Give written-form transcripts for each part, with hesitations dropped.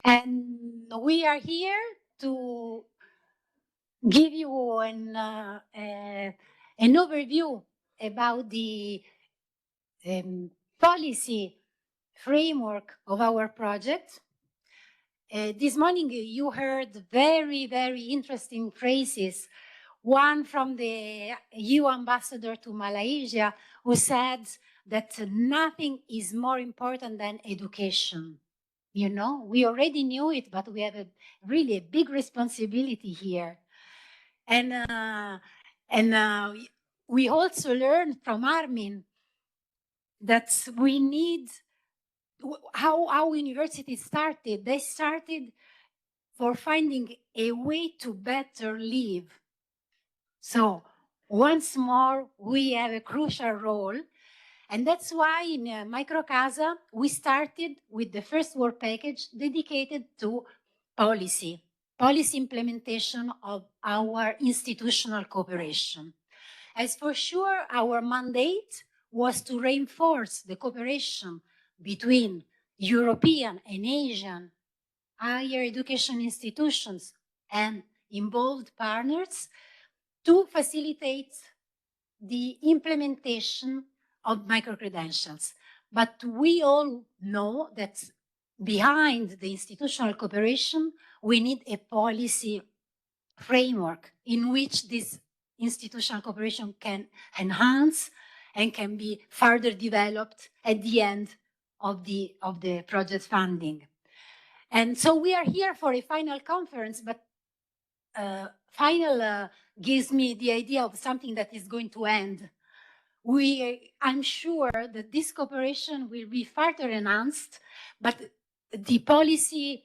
And we are here to give you an overview about the policy framework of our project. This morning you heard very, very interesting phrases. One from the EU ambassador to Malaysia, who said that nothing is more important than education. You know, we already knew it, but we have really a big responsibility here. And we also learned from Armin that we need, how universities started. They started for finding a way to better live. So once more, we have a crucial role. And that's why in MICROCASA, we started with the first work package dedicated to policy implementation of our institutional cooperation. As for sure, our mandate was to reinforce the cooperation between European and Asian higher education institutions and involved partners to facilitate the implementation of micro-credentials. But we all know that behind the institutional cooperation, we need a policy framework in which this institutional cooperation can enhance and can be further developed at the end of the project funding. And so we are here for a final conference, but final gives me the idea of something that is going to end. I'm sure that this cooperation will be further enhanced, but the policy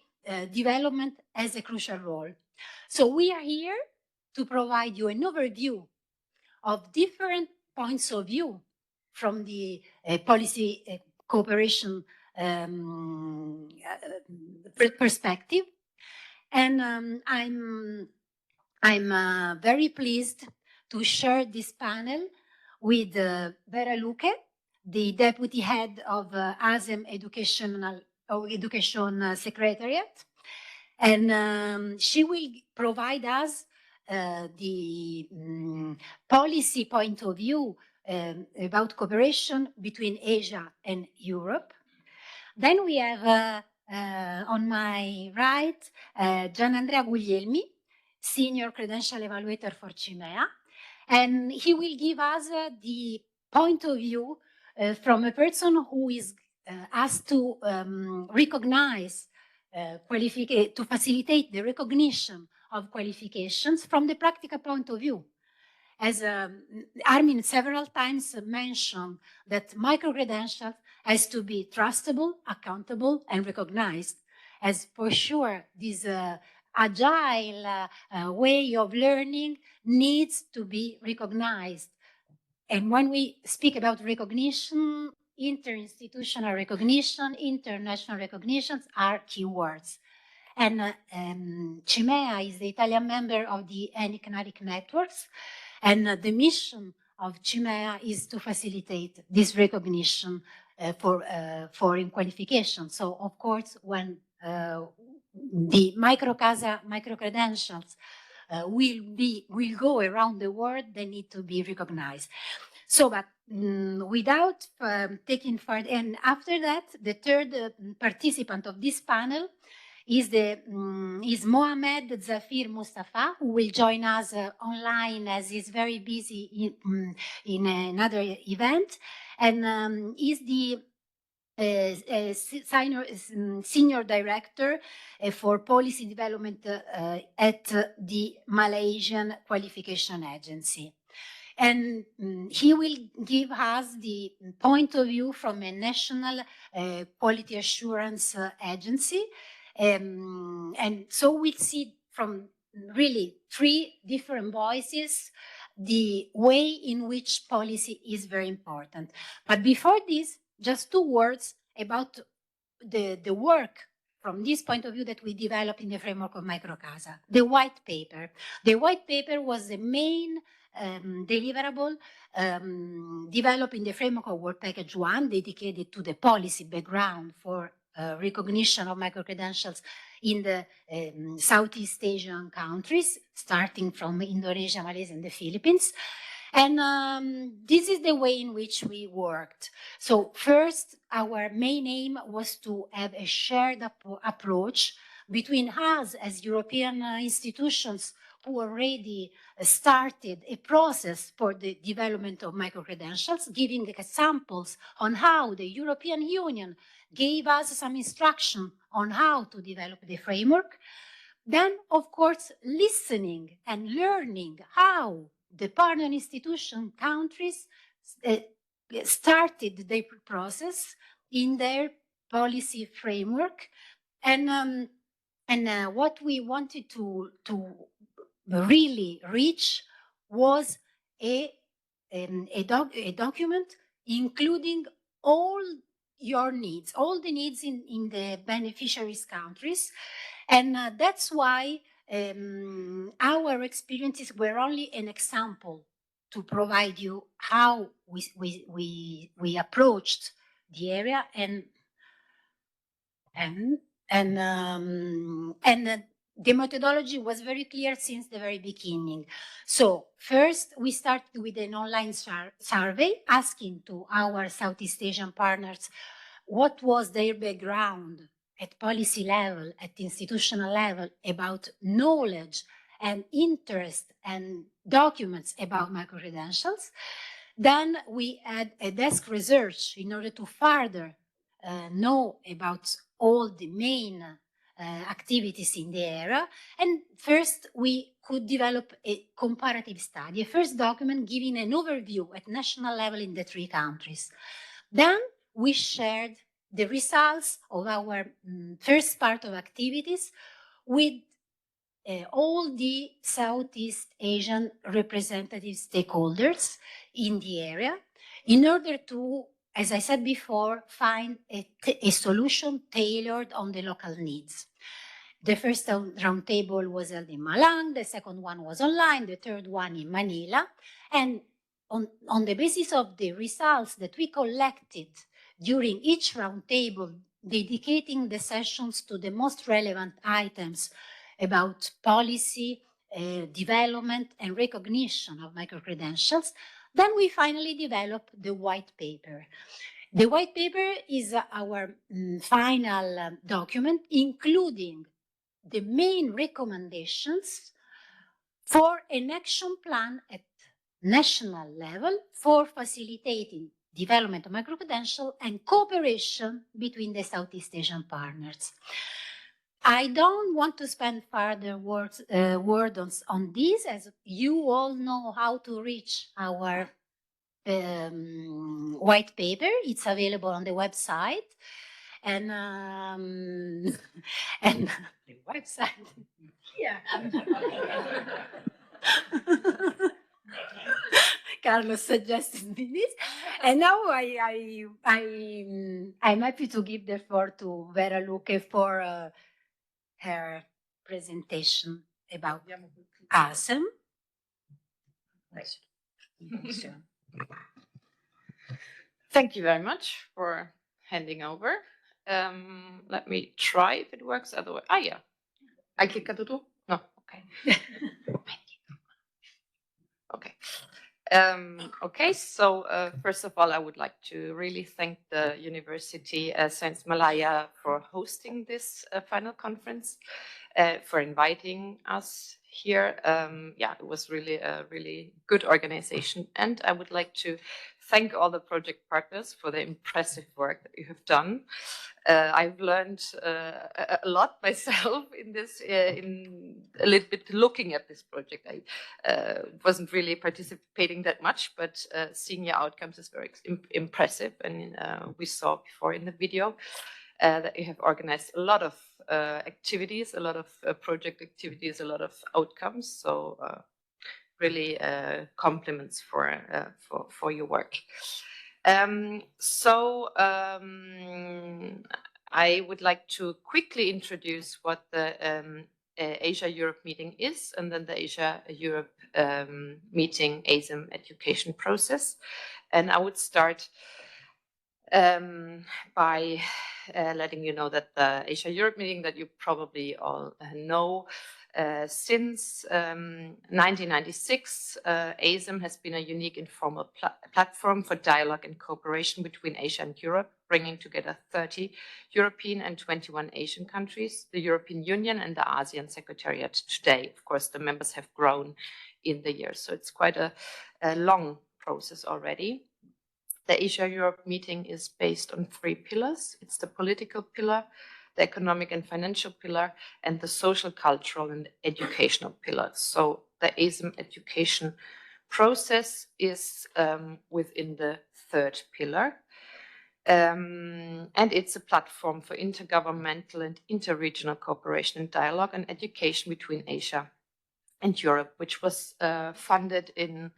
development has a crucial role. So we are here to provide you an overview of different points of view from the policy cooperation perspective. And I'm very pleased to share this panel with Vera Lucke, the Deputy Head of ASEM Education Secretariat. And she will provide us the policy point of view about cooperation between Asia and Europe. Then we have on my right Giannandrea Guglielmi, Senior Credential Evaluator for CIMEA, and he will give us the point of view from a person who is asked to recognize, to facilitate the recognition of qualifications from the practical point of view. As Armin several times mentioned, that micro-credentials has to be trustable, accountable, and recognized. As for sure, this agile way of learning needs to be recognized. And when we speak about recognition, interinstitutional recognition, international recognitions are keywords. And CIMEA is the Italian member of the MICROCASA networks, and the mission of CIMEA is to facilitate this recognition for foreign qualification. So, of course, when the MICROCASA micro-credentials will go around the world, they need to be recognized. So, but without taking further, and after that, the third participant of this panel is Mohamad, Dzafir, Mustafa, who will join us online as he's very busy in another event, and is the Senior Director for Policy Development at the Malaysian Qualification Agency. And he will give us the point of view from a national quality assurance agency. And so we'll see from really three different voices the way in which policy is very important. But before this, just two words about the work from this point of view that we developed in the framework of MICROCASA, the white paper. The white paper was the main deliverable developed in the framework of Work Package 1, dedicated to the policy background for recognition of micro-credentials in the Southeast Asian countries, starting from Indonesia, Malaysia, and the Philippines. And this is the way in which we worked. So first, our main aim was to have a shared approach between us as European institutions who already started a process for the development of micro-credentials, giving examples on how the European Union gave us some instruction on how to develop the framework. Then, of course, listening and learning how the partner institution countries started their process in their policy framework. And what we wanted to really reach was a document including all your needs, all the needs in the beneficiaries countries. And that's why our experiences were only an example to provide you how we approached the area, and the methodology was very clear since the very beginning. So first, we started with an online survey asking to our Southeast Asian partners what was their background at policy level, at institutional level, about knowledge and interest and documents about micro-credentials. Then we had a desk research in order to further know about all the main activities in the area. And first, we could develop a comparative study, a first document giving an overview at national level in the 3 countries. Then we shared the results of our first part of activities with all the Southeast Asian representative stakeholders in the area in order to, as I said before, find a solution tailored on the local needs. The first roundtable was held in Malang, the second one was online, the third one in Manila. And on the basis of the results that we collected during each roundtable, dedicating the sessions to the most relevant items about policy, development, and recognition of micro-credentials, then we finally developed the white paper. The white paper is our final document, including the main recommendations for an action plan at national level for facilitating development of micro-credential and cooperation between the Southeast Asian partners. I don't want to spend further words on this, as you all know how to reach our white paper. It's available on the website, and the website. Yeah. Carlos suggested me this, and now I'm happy to give the floor to Vera Lucke for her presentation about ASEM. Thank you very much for handing over. Let me try if it works. Otherwise, yeah. I click at the No, okay. Okay. Okay, so first of all, I would like to really thank the University Science Malaya for hosting this final conference, for inviting us here. Yeah, it was really a really good organization, and I would like to thank all the project partners for the impressive work that you have done. I've learned a lot myself in this, in a little bit looking at this project. I wasn't really participating that much, but seeing your outcomes is very impressive. And we saw before in the video that you have organized a lot of activities, a lot of project activities, a lot of outcomes. So really compliments for your work. I would like to quickly introduce what the Asia-Europe meeting is, and then the Asia-Europe meeting ASEM education process. And I would start by letting you know that the Asia-Europe meeting that you probably all know, since 1996, ASEM has been a unique informal platform for dialogue and cooperation between Asia and Europe, bringing together 30 European and 21 Asian countries, the European Union and the ASEAN Secretariat today. Of course, the members have grown in the years, so it's quite a long process already. The Asia-Europe meeting is based on 3 pillars. It's the political pillar, the economic and financial pillar, and the social, cultural, and educational pillar. So the ASEM education process is within the 3rd pillar. And it's a platform for intergovernmental and interregional cooperation and dialogue and education between Asia and Europe, which was funded in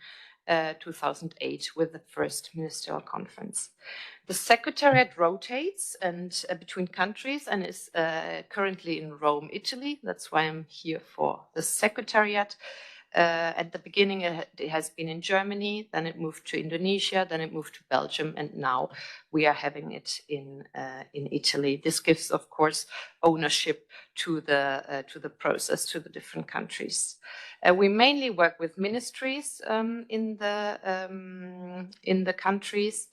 2008 with the first ministerial conference. The Secretariat rotates and between countries and is currently in Rome, Italy. That's why I'm here for the Secretariat. At the beginning, it has been in Germany, then it moved to Indonesia, then it moved to Belgium, and now we are having it in Italy. This gives, of course, ownership to the process, to the different countries. We mainly work with ministries in the countries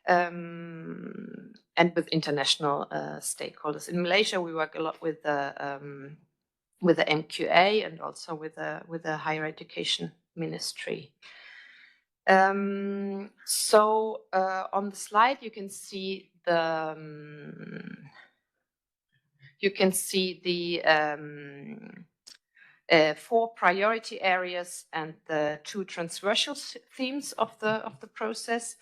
and with international stakeholders. In Malaysia, we work a lot with the MQA and also with the higher education ministry. So on the slide, you can see the 4 priority areas and the 2 transversal themes of the process,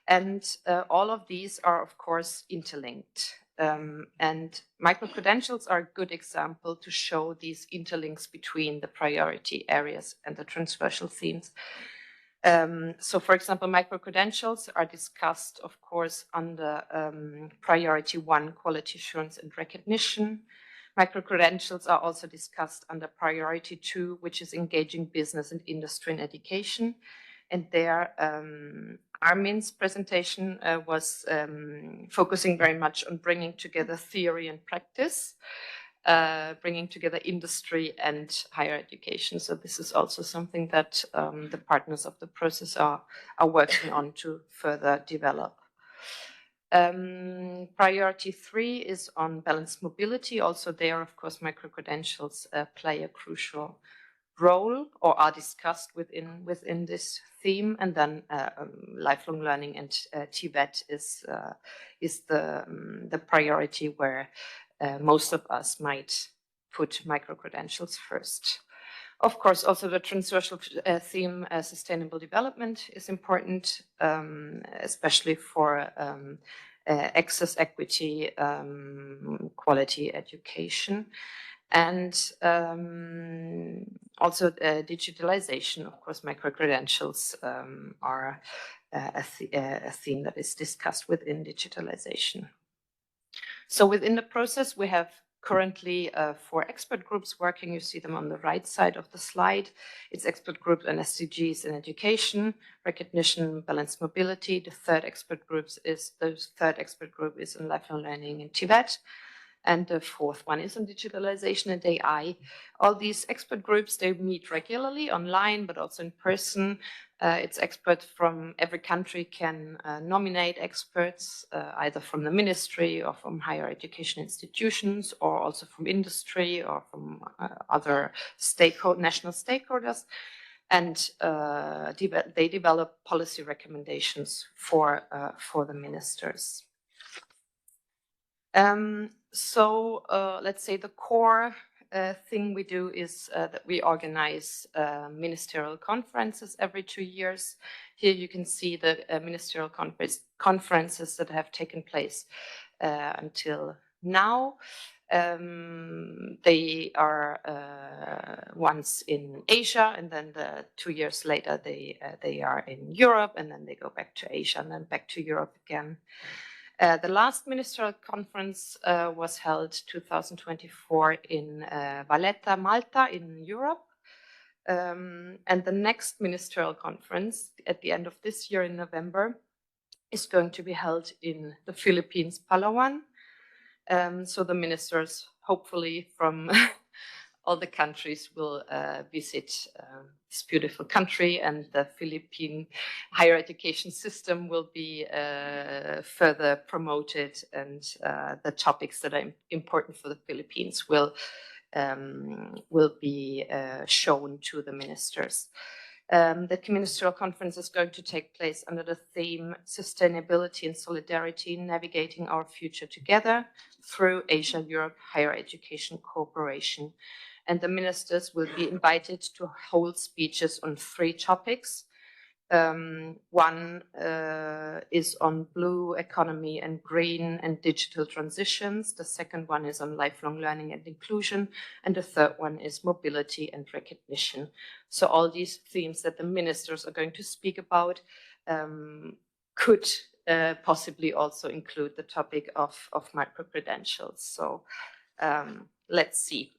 and all of these are, of course, interlinked. And micro-credentials are a good example to show these interlinks between the priority areas and the transversal themes. So, for example, micro-credentials are discussed, of course, under priority 1, quality assurance and recognition. Micro-credentials are also discussed under priority 2, which is engaging business and industry and education. And there, Armin's presentation was focusing very much on bringing together theory and practice, bringing together industry and higher education. So this is also something that the partners of the process are working on to further develop. Priority 3 is on balanced mobility. Also there, of course, micro-credentials play a crucial role or are discussed within this theme. And then lifelong learning and Tibet is the priority where most of us might put micro-credentials first. Of course, also the transversal theme, sustainable development, is important, especially for access, equity, quality education. And also digitalization. Of course, micro-credentials are a theme that is discussed within digitalization. So within the process, we have currently 4 expert groups working. You see them on the right side of the slide. It's expert group on SDGs in education, recognition, balanced mobility. The third expert group is in lifelong learning in Tibet. And the 4th one is on digitalization and AI. All these expert groups, they meet regularly online, but also in person. It's experts from every country can nominate experts, either from the ministry or from higher education institutions, or also from industry or from other national stakeholders. And they develop policy recommendations for the ministers. So let's say the core thing we do is that we organize ministerial conferences every 2 years. Here you can see the ministerial conferences that have taken place until now. They are once in Asia, and then 2 years later they are in Europe, and then they go back to Asia and then back to Europe again. The last ministerial conference was held 2024 in Valletta, Malta, in Europe. And the next ministerial conference at the end of this year in November is going to be held in the Philippines, Palawan. So the ministers, hopefully from all the countries, will visit this beautiful country, and the Philippine higher education system will be further promoted, and the topics that are important for the Philippines will be shown to the ministers. The ministerial conference is going to take place under the theme Sustainability and Solidarity, Navigating Our Future Together through Asia-Europe Higher Education Cooperation. And the ministers will be invited to hold speeches on 3 topics. One is on blue economy and green and digital transitions. The second one is on lifelong learning and inclusion. And the third one is mobility and recognition. So all these themes that the ministers are going to speak about could possibly also include the topic of micro-credentials. So let's see.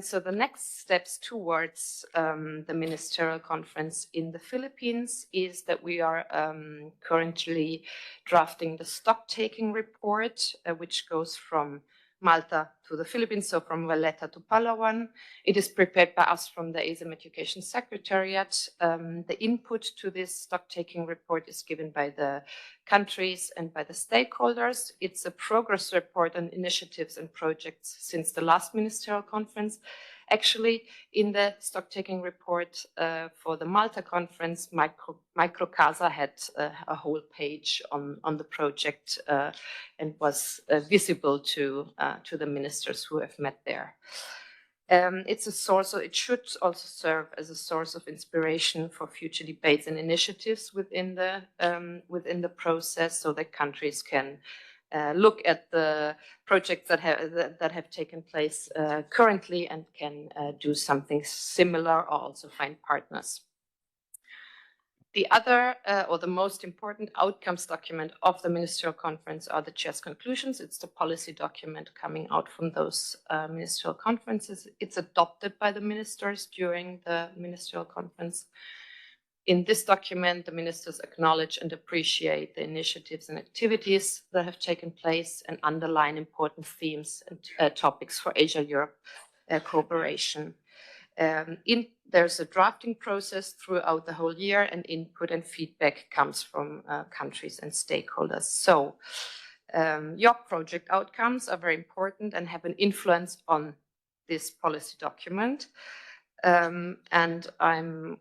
So the next steps towards the ministerial conference in the Philippines is that we are currently drafting the stock-taking report, which goes from Malta to the Philippines, so from Valletta to Palawan. It is prepared by us from the ASEM Education Secretariat. The input to this stock-taking report is given by the countries and by the stakeholders. It's a progress report on initiatives and projects since the last ministerial conference. Actually, in the stock-taking report for the Malta conference, MICROCASA had a whole page on the project and was visible to the ministers who have met there. It's a source, it should also serve as a source of inspiration for future debates and initiatives within the process, so that countries can look at the projects that have taken place currently and can do something similar, or also find partners. The other, or the most important outcomes document of the ministerial conference are the chair's conclusions. It's the policy document coming out from those ministerial conferences. It's adopted by the ministers during the ministerial conference. In this document, the ministers acknowledge and appreciate the initiatives and activities that have taken place and underline important themes and topics for Asia-Europe cooperation. There's a drafting process throughout the whole year, and input and feedback comes from countries and stakeholders. So your project outcomes are very important and have an influence on this policy document. And I'm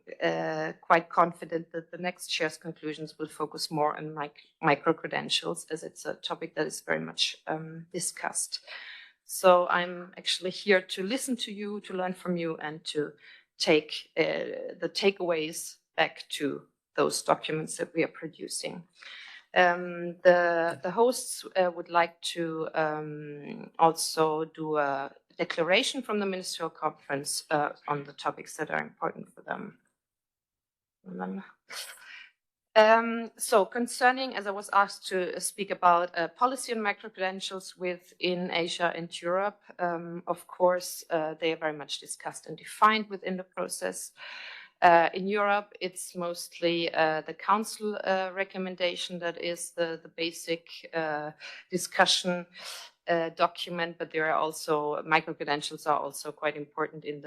quite confident that the next chair's conclusions will focus more on micro-credentials, as it's a topic that is very much discussed. So I'm actually here to listen to you, to learn from you, and to take the takeaways back to those documents that we are producing. The hosts would like to also do a declaration from the ministerial conference on the topics that are important for them. So concerning, as I was asked to speak about policy and micro-credentials within Asia and Europe, of course, they are very much discussed and defined within the process. In Europe, it's mostly the Council recommendation that is the basic discussion document, but there are also micro-credentials are also quite important in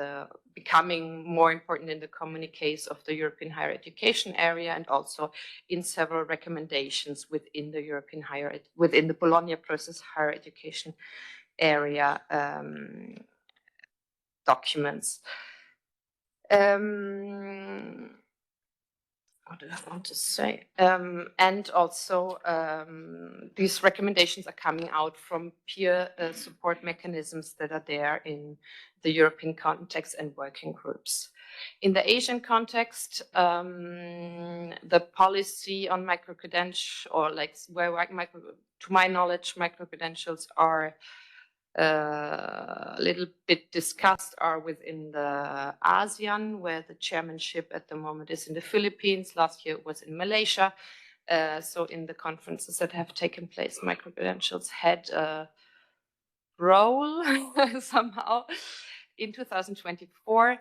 becoming more important in the communiques of the European higher education area, and also in several recommendations within the within the Bologna process higher education area documents. What do I want to say? And also, these recommendations are coming out from peer support mechanisms that are there in the European context and working groups. In the Asian context, the policy on micro-credentials, or like to my knowledge, micro-credentials are a little bit discussed are within the ASEAN, where the chairmanship at the moment is in the Philippines. Last year it was in Malaysia. So in the conferences that have taken place, micro-credentials had a role somehow. In 2024,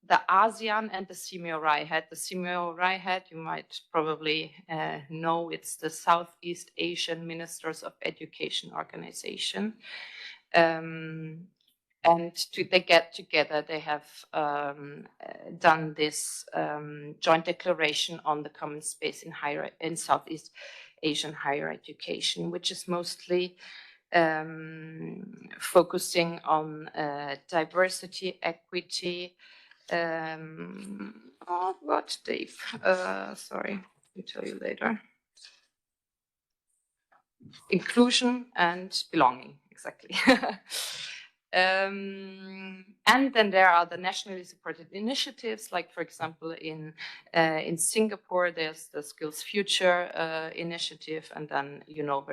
the ASEAN and the CIMEA-NARIC. The CIMEA-NARIC, you might probably know, it's the Southeast Asian Ministers of Education Organization. And they get together, they have done this joint declaration on the common space in Southeast Asian higher education, which is mostly focusing on diversity, equity, oh, what, Dave? Sorry, I'll tell you later. Inclusion and belonging, exactly. And then there are the nationally supported initiatives, like, for example, in Singapore, there's the Skills Future initiative, and then, you know,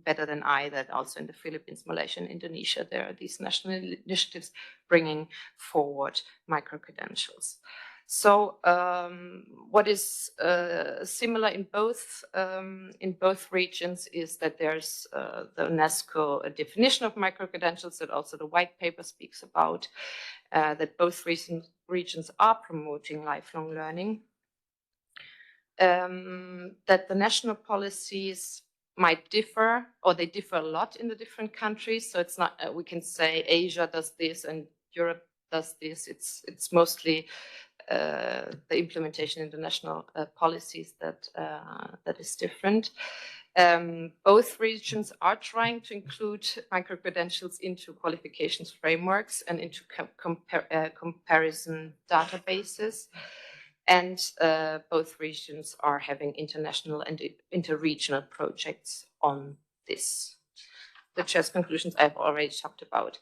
better than I that also in the Philippines, Malaysia, and Indonesia, there are these national initiatives bringing forward micro-credentials. So what is similar in both regions is that there's the UNESCO definition of micro-credentials that also the white paper speaks about, that both regions are promoting lifelong learning, that the national policies might differ, or they differ a lot in the different countries. So it's not, we can say Asia does this and Europe does this. It's mostly the implementation in the national policies that is different. Both regions are trying to include micro-credentials into qualifications frameworks and into comparison databases. And both regions are having international and interregional projects on this. The chair's conclusions I've already talked about.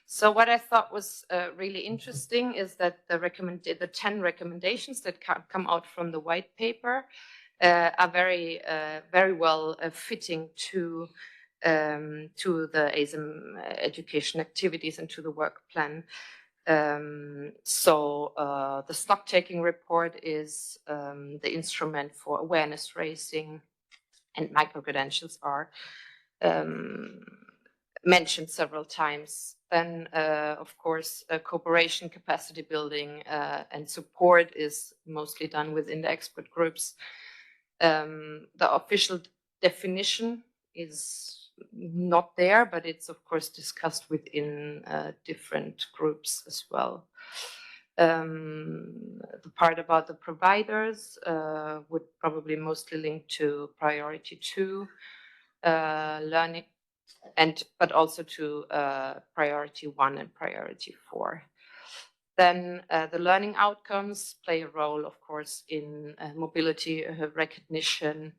So what I thought was really interesting is that the 10 recommendations that come out from the white paper are very well fitting to the ASEM education activities and to the work plan. So the stock-taking report is the instrument for awareness raising, and micro-credentials are mentioned several times. Then, of course, cooperation, capacity building, and support is mostly done within the expert groups. The official definition is not there, but it's, of course, discussed within different groups as well. The part about the providers would probably mostly link to priority 2, learning, but also to priority 1 and priority 4. Then the learning outcomes play a role, of course, in mobility recognition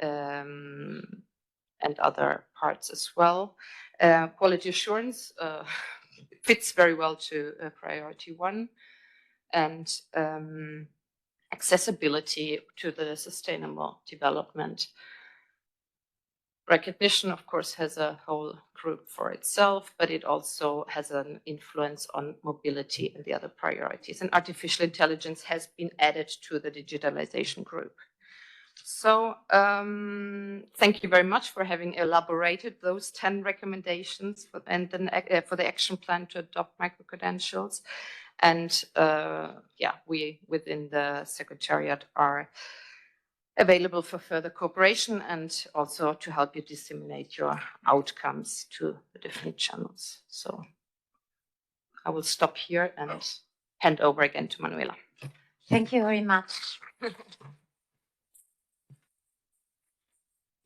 and other parts as well. Quality assurance fits very well to priority 1, and accessibility to the sustainable development. Recognition, of course, has a whole group for itself, but it also has an influence on mobility and the other priorities. And artificial intelligence has been added to the digitalization group. So thank you very much for having elaborated those 10 recommendations for the action plan to adopt micro-credentials. And yeah, we within the Secretariat are available for further cooperation and also to help you disseminate your outcomes to the different channels. So I will stop here and hand over again to Manuela. Thank you very much.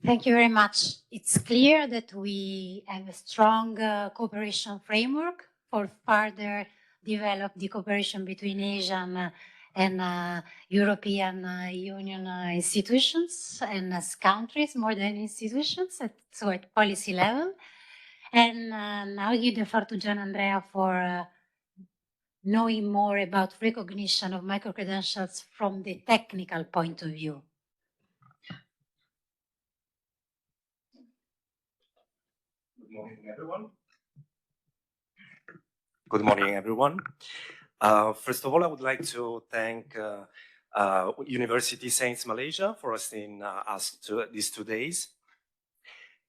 Thank you very much. It's clear that we have a strong cooperation framework for further develop the cooperation between Asian and European Union institutions and countries more than institutions, so at policy level. And now I give the floor to Giannandrea for knowing more about recognition of micro-credentials from the technical point of view. Good morning, everyone. Good morning, everyone. First of all, I would like to thank University Saints Malaysia for hosting us these 2 days.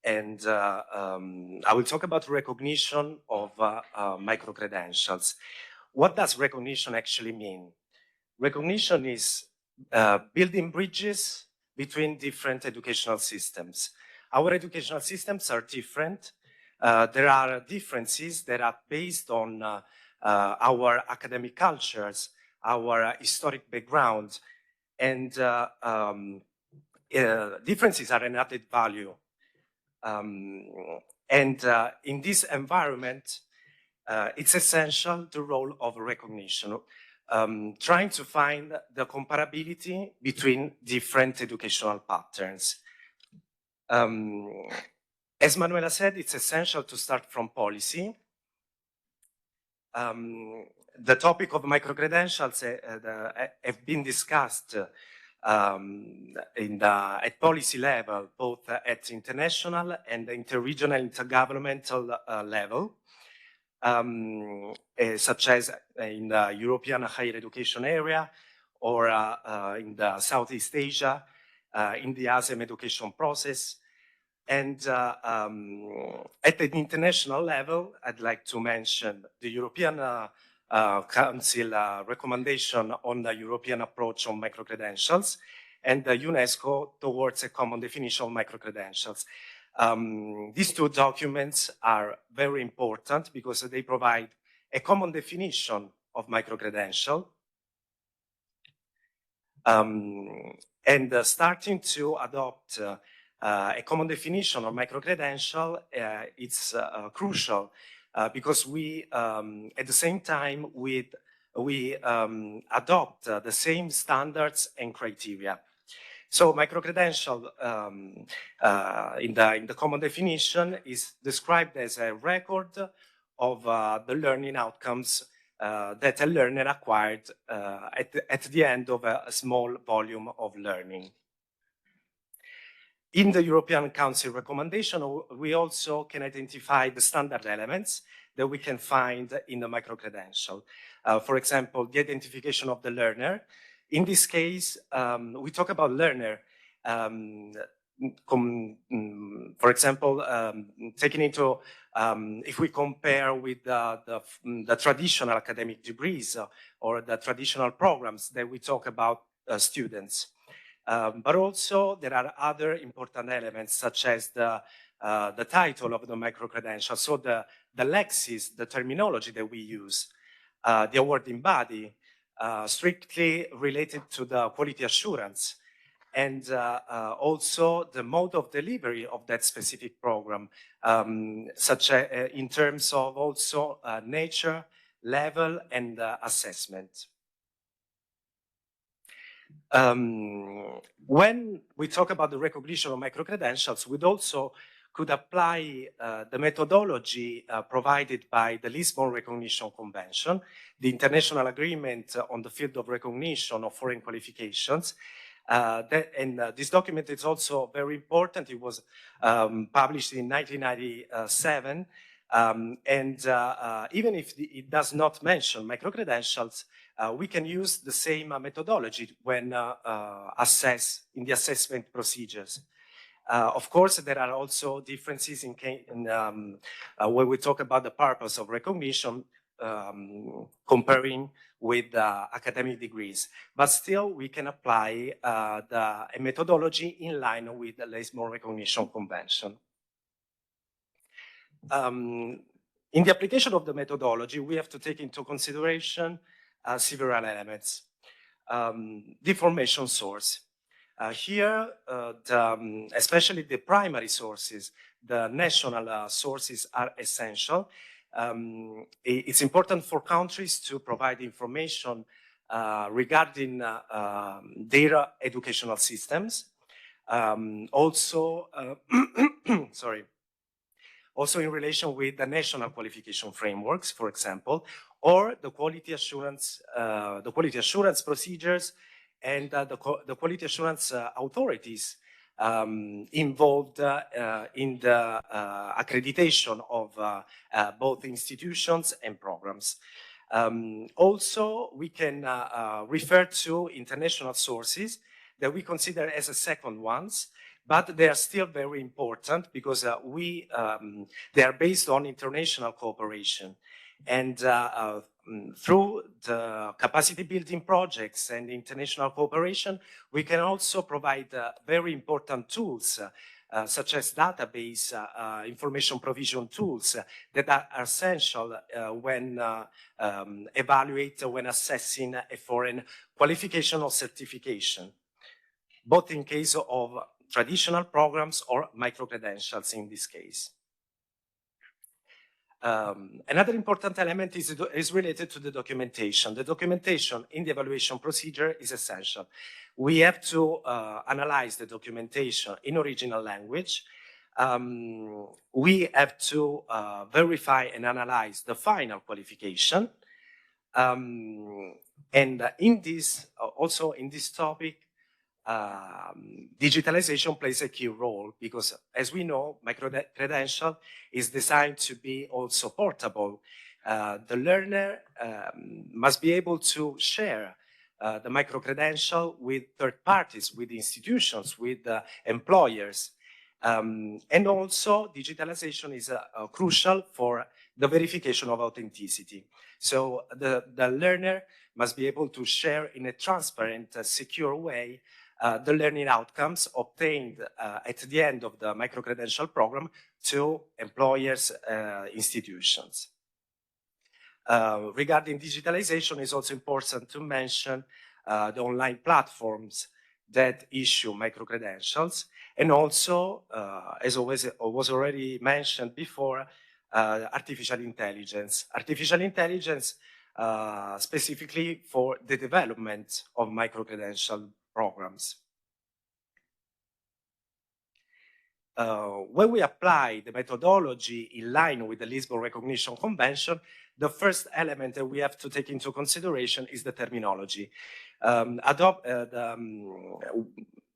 And I will talk about recognition of micro-credentials. what does recognition actually mean? Recognition is building bridges between different educational systems. Our educational systems are different. There are differences that are based on our academic cultures, our historic background, and differences are an added value. In this environment, it's essential the role of recognition, trying to find the comparability between different educational patterns. As Manuela said, it's essential to start from policy. The topic of microcredentials have been discussed at policy level, both at international and interregional intergovernmental level, such as in the European higher education area, or in the Southeast Asia, in the ASEM education process. And at the international level, I'd like to mention the European Council recommendation on the European approach on microcredentials, and the UNESCO towards a common definition of microcredentials. These two documents are very important because they provide a common definition of microcredential, and starting to adopt a common definition of microcredential, it's crucial because we, at the same time, we adopt the same standards and criteria. So microcredential in the common definition is described as a record of the learning outcomes that a learner acquired at the end of a small volume of learning. In the European Council recommendation, we also can identify the standard elements that we can find in the microcredential. For example, the identification of the learner. In this case, we talk about learner, for example, taking into, if we compare with the traditional academic degrees or the traditional programs that we talk about students. But also there are other important elements such as the title of the microcredential, so the lexis, the terminology that we use, the awarding body, strictly related to the quality assurance, and also the mode of delivery of that specific program, such as in terms of also nature, level, and assessment. When we talk about the recognition of microcredentials, we also could apply the methodology provided by the Lisbon Recognition Convention, the international agreement on the field of recognition of foreign qualifications. This document is also very important. It was published in 1997. Even if it does not mention microcredentials, we can use the same methodology when in the assessment procedures. Of course, there are also differences when we talk about the purpose of recognition, comparing with academic degrees. But still, we can apply a methodology in line with the Lisbon Recognition Convention. In the application of the methodology, we have to take into consideration several elements. The formation source. Here, especially the primary sources, the national sources are essential. It's important for countries to provide information regarding their educational systems. Also, also in relation with the national qualification frameworks, for example, or the quality assurance procedures and the quality assurance authorities involved in the accreditation of both institutions and programs. Also, we can refer to international sources that we consider as a second ones, but they are still very important because they are based on international cooperation. And through the capacity building projects and international cooperation, we can also provide very important tools such as database information provision tools that are essential when assessing a foreign qualification or certification, both in case of traditional programs or micro-credentials in this case. Another important element is related to the documentation. The documentation in the evaluation procedure is essential. We have to analyze the documentation in original language. We have to verify and analyze the final qualification. And in this, also in this topic, digitalization plays a key role because, as we know, micro-credential is designed to be also portable. The learner must be able to share the micro-credential with third parties, with institutions, with employers. And also, digitalization is crucial for the verification of authenticity. So the learner must be able to share in a transparent, secure way the learning outcomes obtained at the end of the micro-credential program to employers, institutions. Regarding digitalization, it's also important to mention the online platforms that issue micro-credentials, and also, as always, was already mentioned before, artificial intelligence. Artificial intelligence specifically for the development of micro-credential programs. When we apply the methodology in line with the Lisbon Recognition Convention, the first element that we have to take into consideration is the terminology.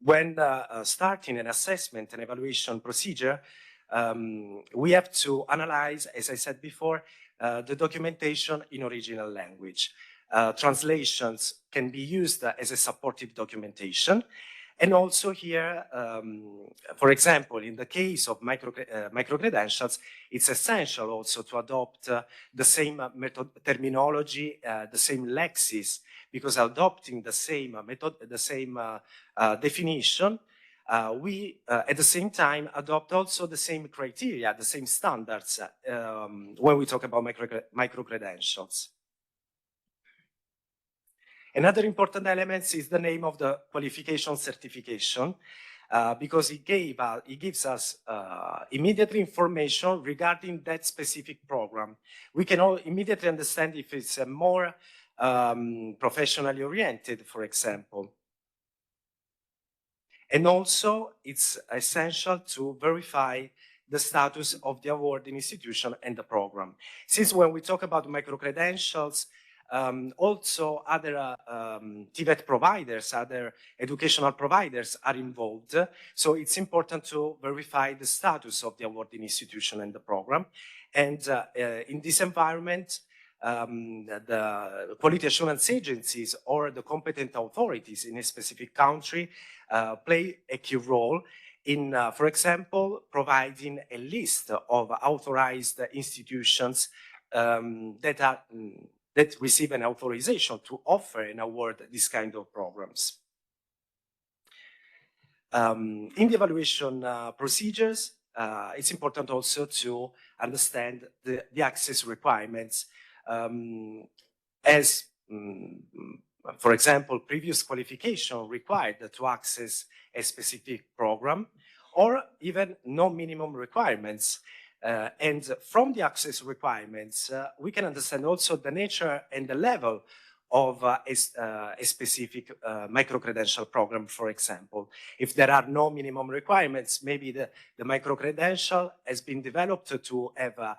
When starting an assessment and evaluation procedure, we have to analyze, as I said before, the documentation in original language. Translations can be used as a supportive documentation. And also here, for example, in the case of micro-credentials, it's essential also to adopt the same terminology, the same lexis, because adopting the same method, the same definition, we at the same time adopt also the same criteria, the same standards when we talk about micro-credentials. Another important element is the name of the qualification certification, because it gives us immediately information regarding that specific program. We can all immediately understand if it's a more professionally oriented, for example. And also, it's essential to verify the status of the awarding institution and the program. Since when we talk about micro-credentials, also other TVET providers, other educational providers are involved. So it's important to verify the status of the awarding institution and the program. And in this environment, the quality assurance agencies or the competent authorities in a specific country play a key role in, for example, providing a list of authorized institutions that receive an authorization to offer and award this kind of programs. In the evaluation procedures, it's important also to understand the access requirements. For example, previous qualification required to access a specific program, or even no minimum requirements. And from the access requirements, we can understand also the nature and the level of a specific micro-credential program, for example. If there are no minimum requirements, maybe the micro-credential has been developed to have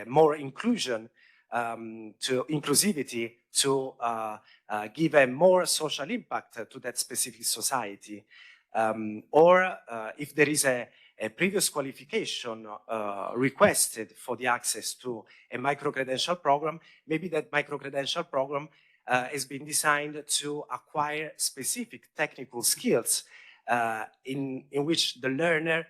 more inclusion, to inclusivity, to give a more social impact to that specific society. Or if there is a previous qualification requested for the access to a micro-credential program, maybe that micro-credential program has been designed to acquire specific technical skills in which the learner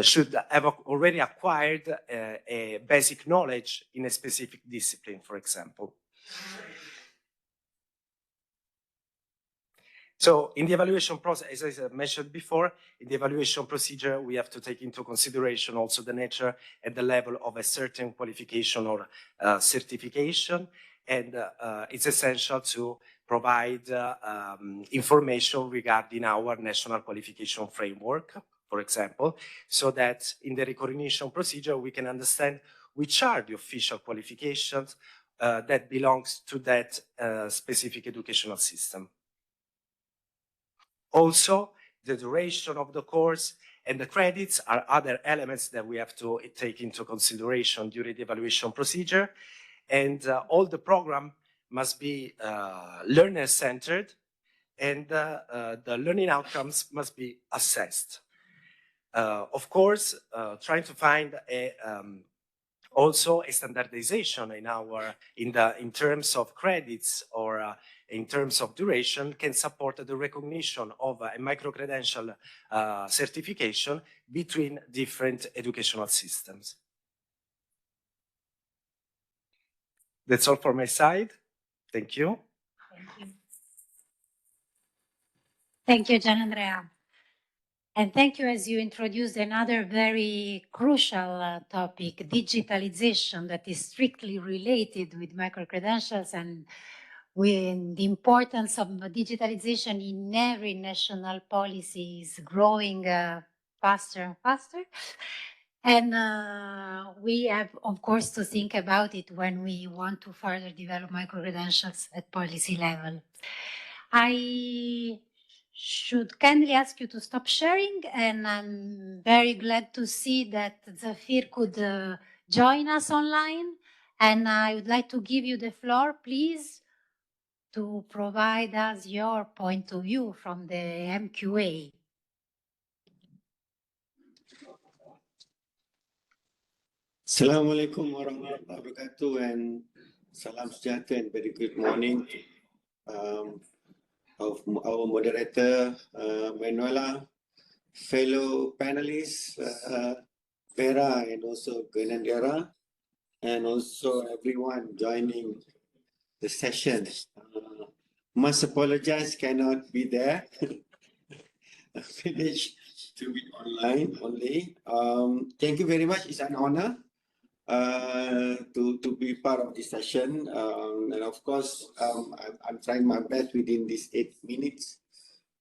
should have already acquired a basic knowledge in a specific discipline, for example. So in the evaluation process, as I mentioned before, in the evaluation procedure, we have to take into consideration also the nature and the level of a certain qualification or certification. And it's essential to provide information regarding our national qualification framework, for example, so that in the recognition procedure, we can understand which are the official qualifications that belongs to that specific educational system. Also, the duration of the course and the credits are other elements that we have to take into consideration during the evaluation procedure. And all the program must be learner-centered, and the learning outcomes must be assessed. Of course, trying to find also a standardization in terms of credits or in terms of duration can support the recognition of a micro-credential certification between different educational systems. That's all for my side. Thank you. Thank you. Thank you, Giannandrea. And thank you as you introduced another very crucial topic, digitalization, that is strictly related with micro-credentials and with the importance of digitalization in every national policy is growing faster and faster. And we have, of course, to think about it when we want to further develop micro-credentials at policy level. I should kindly ask you to stop sharing, and I'm very glad to see that Dzafir could join us online. And I would like to give you the floor, please, to provide us your point of view from the MQA. Assalamualaikum warahmatullahi wabarakatuh, and salam sejahtera and very good morning of our moderator, Manuela, fellow panelists, Vera, and also Giannandrea, and also everyone joining the session. Must apologize, cannot be there. Finished to be online only. Thank you very much. It's an honor to be part of this session, and of course I'm trying my best within these 8 minutes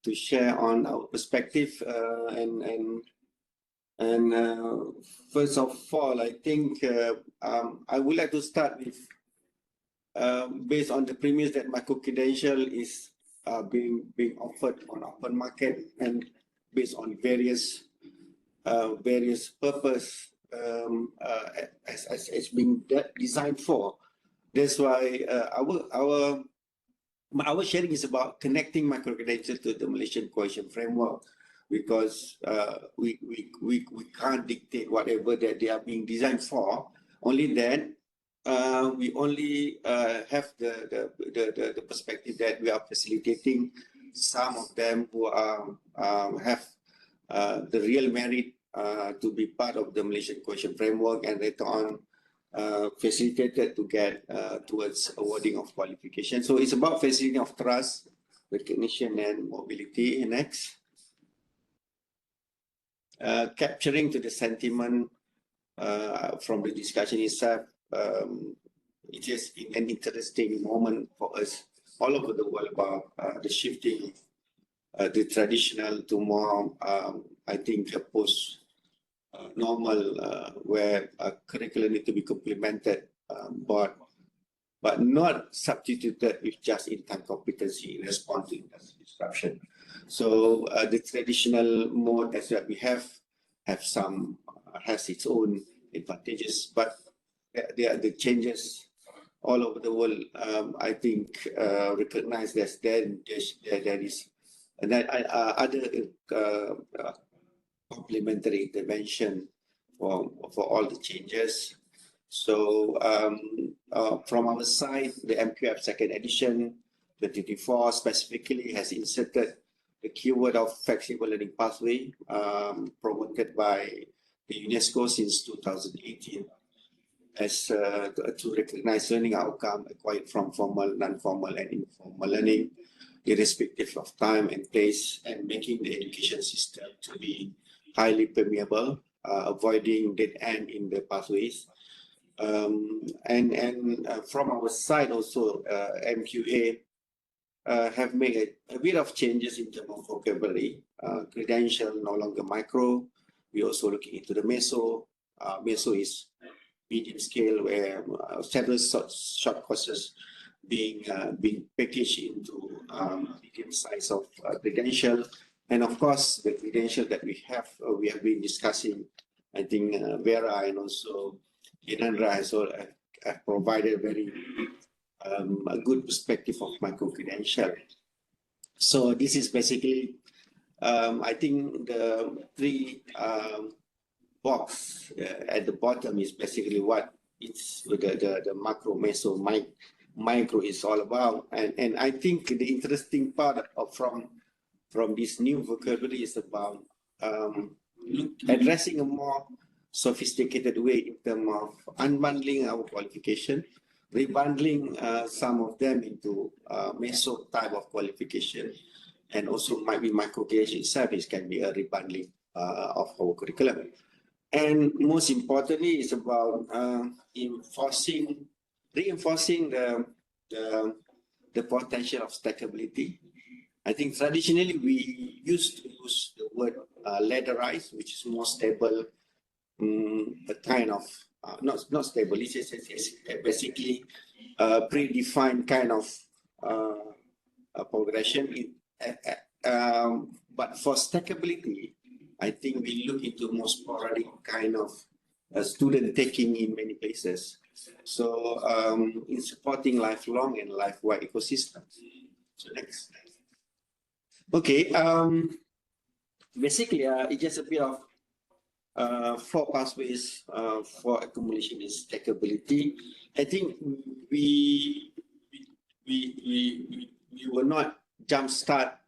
to share on our perspective, and first of all, I think I would like to start with based on the premise that micro-credential is being offered on open market and based on various purpose as being designed for. That's why our sharing is about connecting micro-credentials to the Malaysian cohesion framework, because we can't dictate whatever that they are being designed for. Only then we only have the perspective that we are facilitating some of them who have the real merit to be part of the Malaysian cohesion framework, and later on facilitated to get towards awarding of qualification. So it's about facilitating of trust, recognition, and mobility. Next, capturing to the sentiment from the discussion itself. It has been an interesting moment for us all over the world about the shifting the traditional to more, I think, post-normal, where curriculum need to be complemented, but not substituted with just-in-time competency in response to industry disruption. So the traditional mode as that we have some has its own advantages, but there are the changes all over the world. I think recognize that there is other complementary intervention for all the changes. So from our side, the MQF second edition 2024 specifically has inserted the keyword of flexible learning pathway promoted by the UNESCO since 2018 as to recognize learning outcome acquired from formal, non-formal and informal learning, irrespective of time and place, and making the education system to be highly permeable, avoiding dead end in the pathways. From our side also, MQA have made a bit of changes in terms of vocabulary. Credential no longer micro. We're also looking into the meso. Meso is medium scale, where several short courses being packaged into medium size of credential. And of course, the credential that we have been discussing. I think Vera and also Giannandrea has all provided very a good perspective of micro-credential. So this is basically, I think the three box at the bottom is basically what it's the macro, meso, micro is all about. And I think the interesting part from this new vocabulary is about addressing a more sophisticated way in terms of unbundling our qualification, rebundling some of them into meso type of qualification, and also might be micro-credential itself can be a rebundling of our curriculum. And most importantly, it's about reinforcing the potential of stackability. I think traditionally we used to use the word ladderized, which is more stable, a kind of not stable. It's basically predefined kind of progression. But for stackability, I think we look into more sporadic kind of student taking in many places. So in supporting lifelong and life-wide ecosystems. So next. Okay. Basically, it's just a bit of 4 pathways for accumulation and stackability. I think we will not jumpstart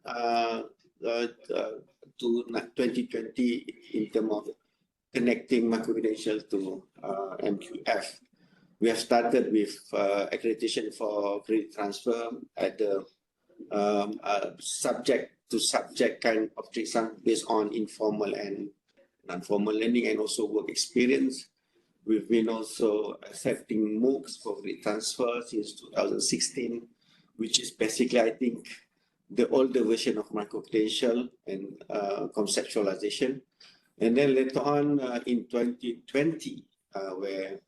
to 2020 in terms of connecting micro-credential to MQF. We have started with accreditation for credit transfer at the subject to subject kind of treatment based on informal and non-formal learning and also work experience. We've been also accepting MOOCs for credit transfer since 2016, which is basically, I think, the older version of micro-credential and conceptualization. And then later on in 2020, where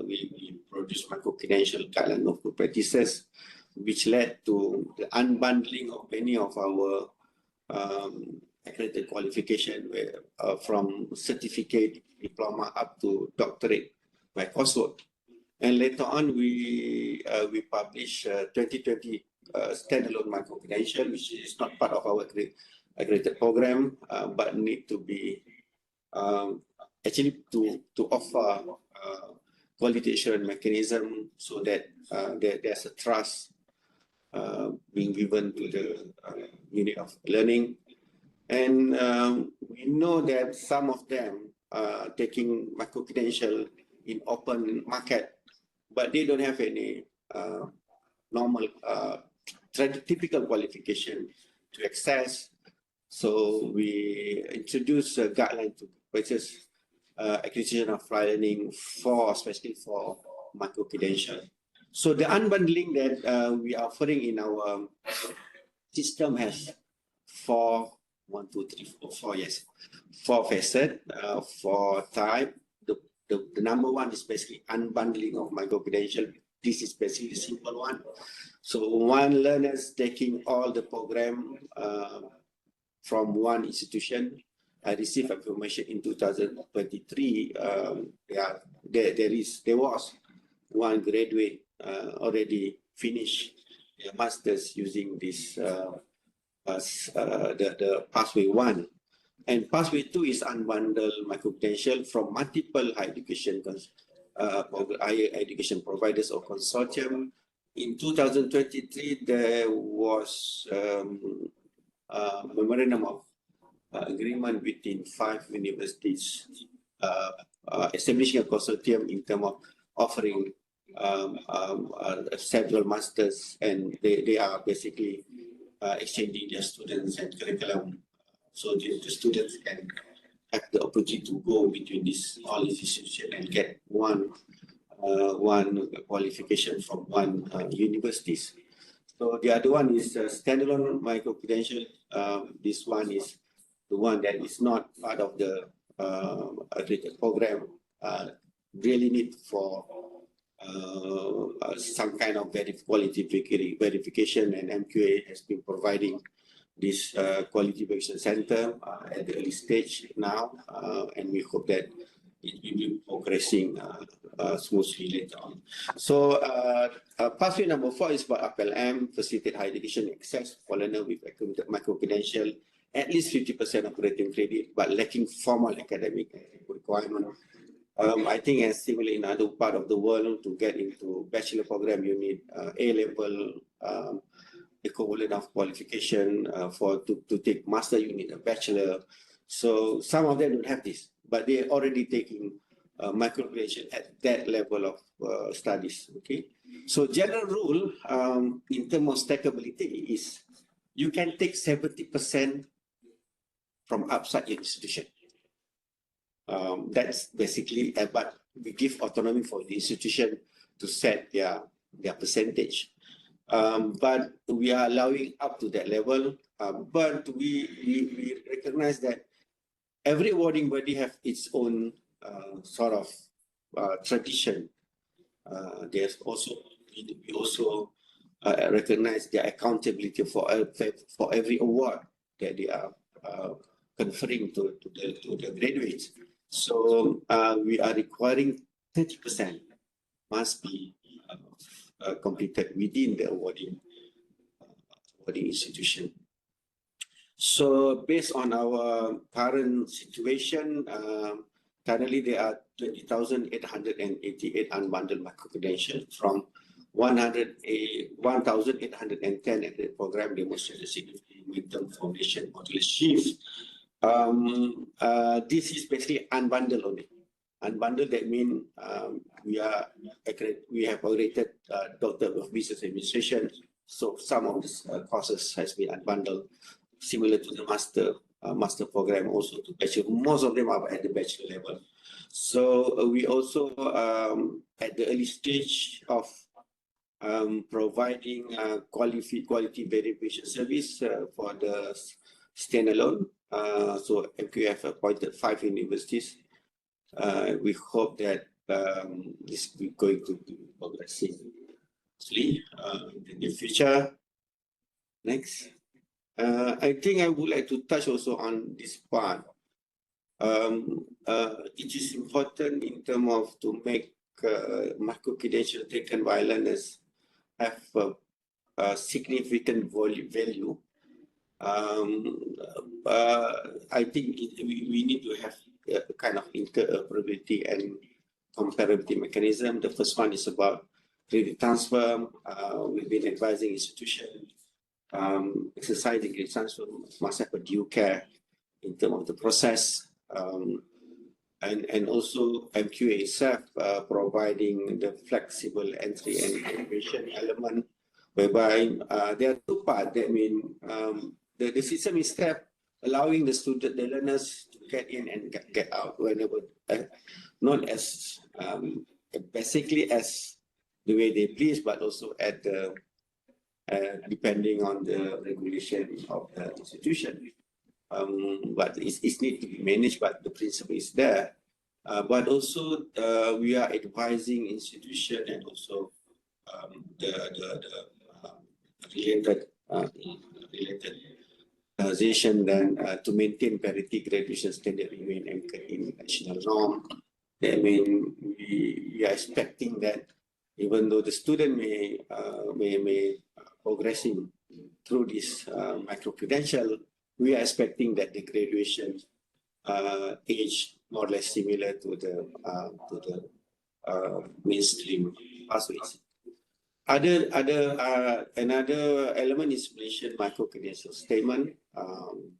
we produced micro-credential guideline of good practices, which led to the unbundling of many of our accredited qualification from certificate, diploma up to doctorate by coursework. And later on, we published 2020 standalone micro-credential, which is not part of our accredited program, but need to be actually to offer quality assurance mechanism so that there's a trust being given to the unit of learning. And we know that some of them are taking micro-credential in open market, but they don't have any normal typical qualification to access. So we introduced a guideline to purchase accreditation of learning especially for micro-credential. So the unbundling that we are offering in our system has 4 facets, 4 types. The number 1 is basically unbundling of micro-credential. This is basically the simple one. So one learner is taking all the program from one institution. I received information in 2023. There was one graduate already finished their master's using this the pathway 1. And pathway 2 is unbundled micro-credential from multiple higher education providers or consortium in 2023, there was a memorandum of agreement between 5 universities establishing a consortium in terms of offering several masters, and they are basically exchanging their students and curriculum, so the students can have the opportunity to go between all these institutions and get one qualification from one universities. So the other one is standalone micro-credential. This one is the one that is not part of the accredited program, really need for some kind of quality verification, and MQA has been providing this quality verification center at the early stage now, and we hope that it will be progressing smoothly later on. So pathway number 4 is about UPLM, facilitate higher education access for learners with accredited micro-credential, at least 50% operating credit, but lacking formal academic requirement. I think as similar in other part of the world, to get into bachelor program, you need A-level equivalent of qualification. To take master, you need a bachelor. So some of them don't have this, but they're already taking micro-credential at that level of studies. Okay, so general rule in terms of stackability is you can take 70% from outside your institution. That's basically, but we give autonomy for the institution to set their percentage. But we are allowing up to that level. But we recognize that every awarding body have its own sort of tradition. There's also, we also recognize their accountability for every award that they are conferring to the graduates. So we are requiring 30% must be completed within the awarding institution. So based on our current situation, currently there are 20,888 unbundled micro-credentials from 1,810 at the program demonstrated significant midterm foundation modular shift. This is basically unbundled only. Unbundled, that means we have rated Doctor of Business Administration, so some of the courses has been unbundled, similar to the master program, also to bachelor. Most of them are at the bachelor level. So we also at the early stage of providing quality verification service for the standalone. So MQ have appointed 5 universities. We hope that this will be going to be progressing in the near future. Next. I think I would like to touch also on this part. It is important in terms of to make micro-credential taken by learners have a significant value. I think we need to have a kind of interoperability and comparability mechanism. The first one is about credit transfer. We've been advising institutions exercising credit transfer must have a due care in terms of the process. And also MQA itself providing the flexible entry and integration element, whereby there are 2 parts. That means the system is allowing the learners to get in and get out whenever, not as basically as the way they please, but also at the depending on the regulation of the institution. But it needs to be managed, but the principle is there. But also we are advising institution and also the related organization then to maintain parity graduation standard remain anchored in national norm. That means we are expecting that even though the student may progressing through this micro-credential, we are expecting that the graduation age more or less similar to the mainstream pathways. Another element is Malaysian micro-credential statement.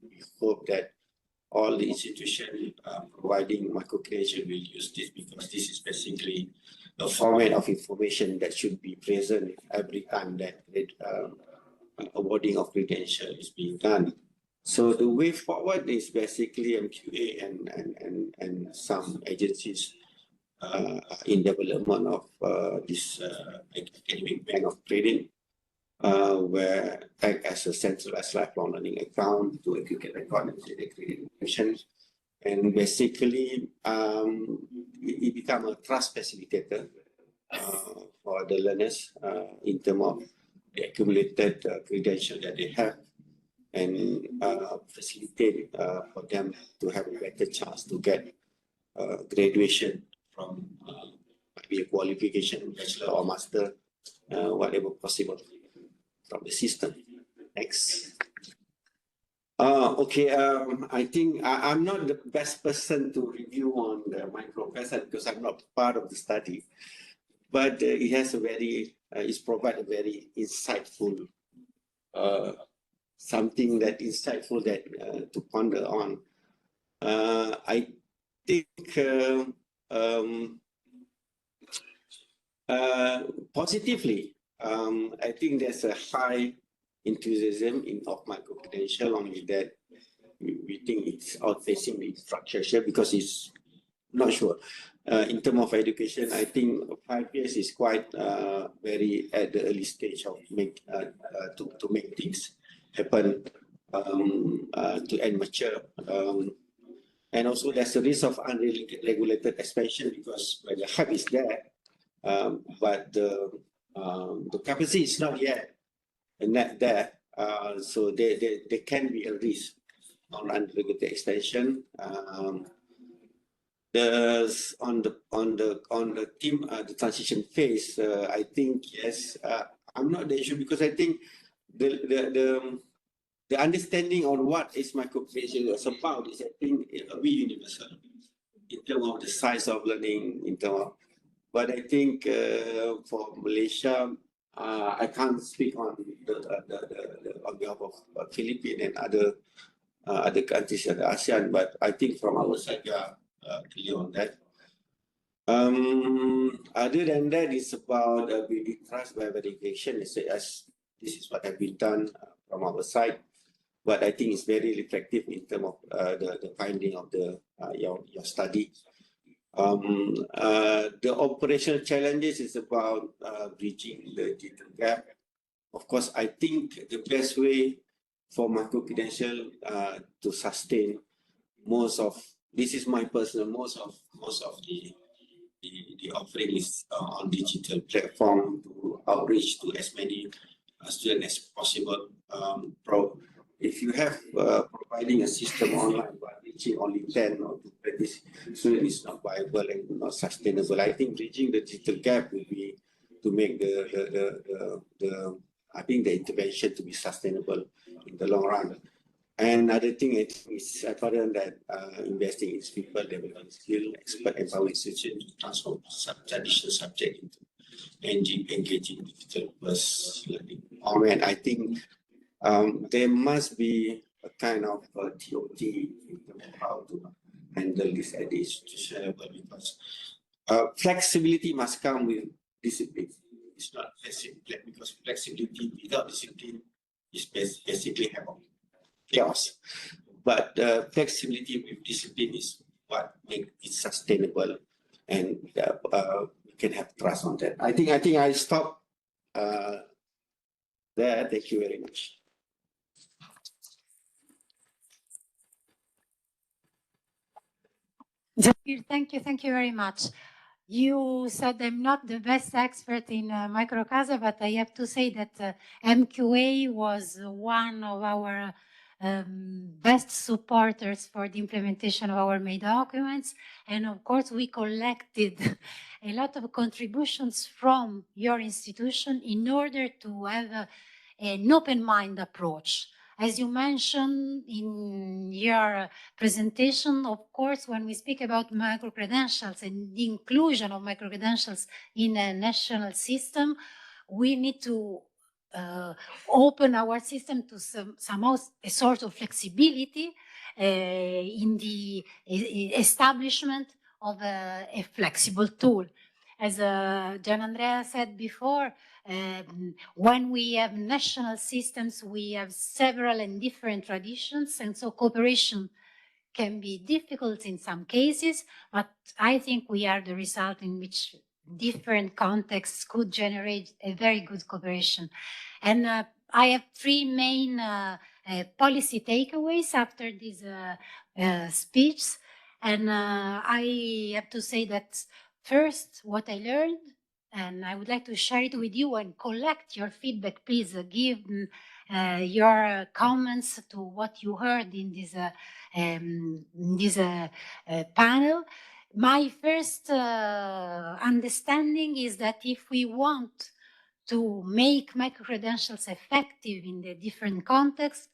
We hope that all the institutions providing micro-credential will use this, because this is basically a format of information that should be present every time that awarding of credential is being done. So the way forward is basically MQA and some agencies in development of this academic bank of trading, where act as a centralized lifelong learning account to aggregate record and accredit information. And basically, it become a trust facilitator for the learners in terms of the accumulated credential that they have, and facilitate for them to have a better chance to get graduation from maybe a qualification, bachelor or master, whatever possible from the system. Next. Okay, I think I'm not the best person to review on the MICROCASA because I'm not part of the study, but it has a very, it's provide a very insightful, something that insightful that to ponder on. I think positively, I think there's a high enthusiasm of micro-credential, only that we think it's outpacing the infrastructure because it's not sure. In terms of education, I think 5 years is quite very at the early stage of to make things happen, to end mature. And also there's a risk of unregulated expansion because when the hype is there, but the capacity is not yet there. So there can be a risk on unregulated expansion. On the team, the transition phase, I think yes. I'm not the issue because I think the understanding on what is micro-credential is about is, I think, a bit universal in terms of the size of learning, in terms of, but I think for Malaysia, I can't speak on on behalf of Philippines and other countries in the ASEAN, but I think from our side, we are clear on that. Other than that, it's about building trust by verification. As this is what has been done from our side, but I think it's very reflective in terms of the finding of your study. The operational challenges is about bridging the digital gap. Of course, I think the best way for micro-credential to sustain most of, this is my personal, most of the offering is on digital platform to outreach to as many students as possible. If you have providing a system online but reaching only 10 or 20 students is not viable and not sustainable. I think bridging the digital gap will be to make I think the intervention to be sustainable in the long run. And another thing I think is further that investing in people, developing skill, expert empowering institutions to transform traditional subject into engaging digital-first learning. And I think there must be a kind of TOT in terms of how to handle this at the institutional level, because flexibility must come with discipline. It's not flexible because flexibility without discipline is basically chaos. But flexibility with discipline is what makes it sustainable, and we can have trust on that. I think I stop there. Thank you very much. Dzafir, thank you very much. You said I'm not the best expert in MICROCASA, but I have to say that MQA was one of our best supporters for the implementation of our main documents. And of course, we collected a lot of contributions from your institution in order to have an open mind approach. As you mentioned in your presentation, of course, when we speak about micro-credentials and the inclusion of micro-credentials in a national system, we need to open our system to somehow a sort of flexibility in the establishment of a flexible tool. As Giannandrea said before, when we have national systems, we have several and different traditions, and so cooperation can be difficult in some cases, but I think we are the result in which different contexts could generate a very good cooperation. And I have three main policy takeaways after this speech. And I have to say that first, what I learned, and I would like to share it with you and collect your feedback. Please give your comments to what you heard in this panel. My first understanding is that if we want to make micro-credentials effective in the different contexts,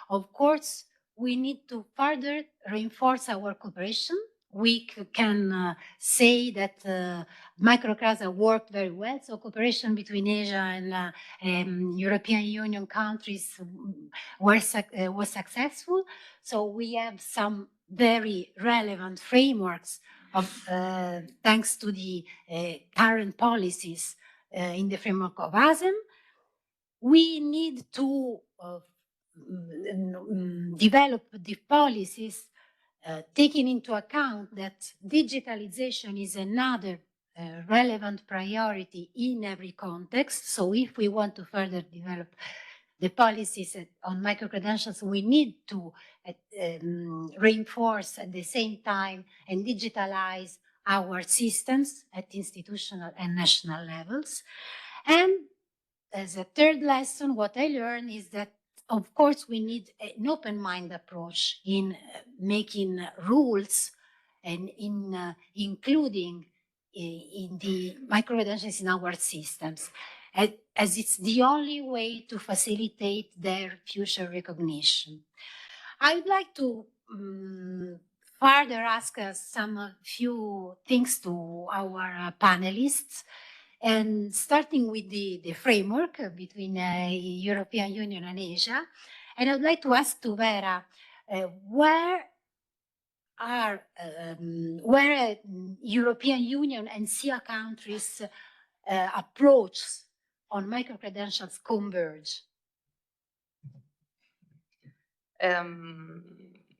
of course, we need to further reinforce our cooperation. We can say that MICROCASA worked very well, so cooperation between Asia and European Union countries was successful. So we have some very relevant frameworks of, thanks to the current policies in the framework of ASEM. We need to develop the policies taking into account that digitalization is another relevant priority in every context. So if we want to further develop the policies on micro-credentials, we need to reinforce at the same time and digitalize our systems at institutional and national levels. And as a third lesson, what I learned is that, of course, we need an open-mind approach in making rules and in including in the micro-credentials in our systems, as it's the only way to facilitate their future recognition. I would like to further ask some few things to our panelists. And starting with the framework between European Union and Asia, and I'd like to ask to Vera, where European Union and SIA countries approach on micro-credentials converge?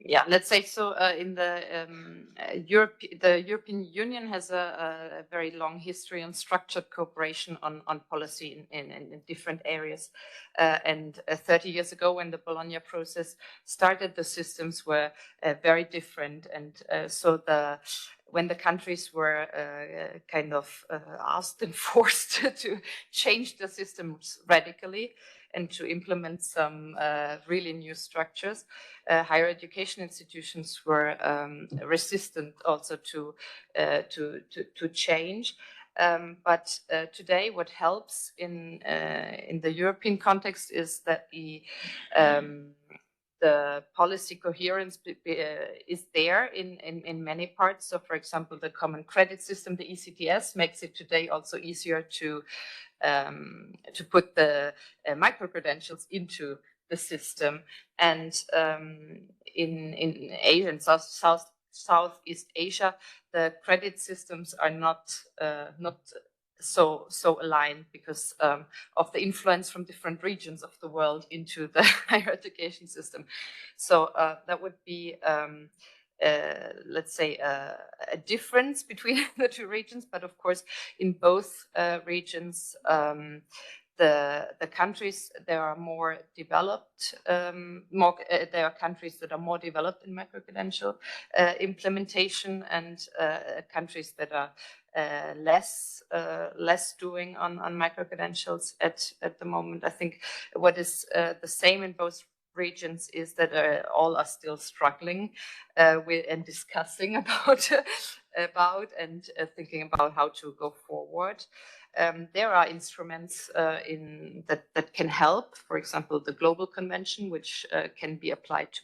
Yeah, let's say so. In the European Union has a very long history on structured cooperation on policy in different areas. And 30 years ago, when the Bologna process started, the systems were very different. And so when the countries were kind of asked and forced to change the systems radically and to implement some really new structures, higher education institutions were resistant also to change. But today, what helps in the European context is that the policy coherence is there in many parts. So, for example, the common credit system, the ECTS, makes it today also easier to put the micro-credentials into the system. And in Asia and Southeast Asia, the credit systems are not so aligned because of the influence from different regions of the world into the higher education system. So that would be, let's say, a difference between the two regions. But of course, in both regions, the countries there are more developed. There are countries that are more developed in micro-credential implementation, and countries that are less doing on micro-credentials at the moment. I think what is the same in both regions is that all are still struggling with and discussing about and thinking about how to go forward. There are instruments that can help. For example, the Global Convention, which can be applied to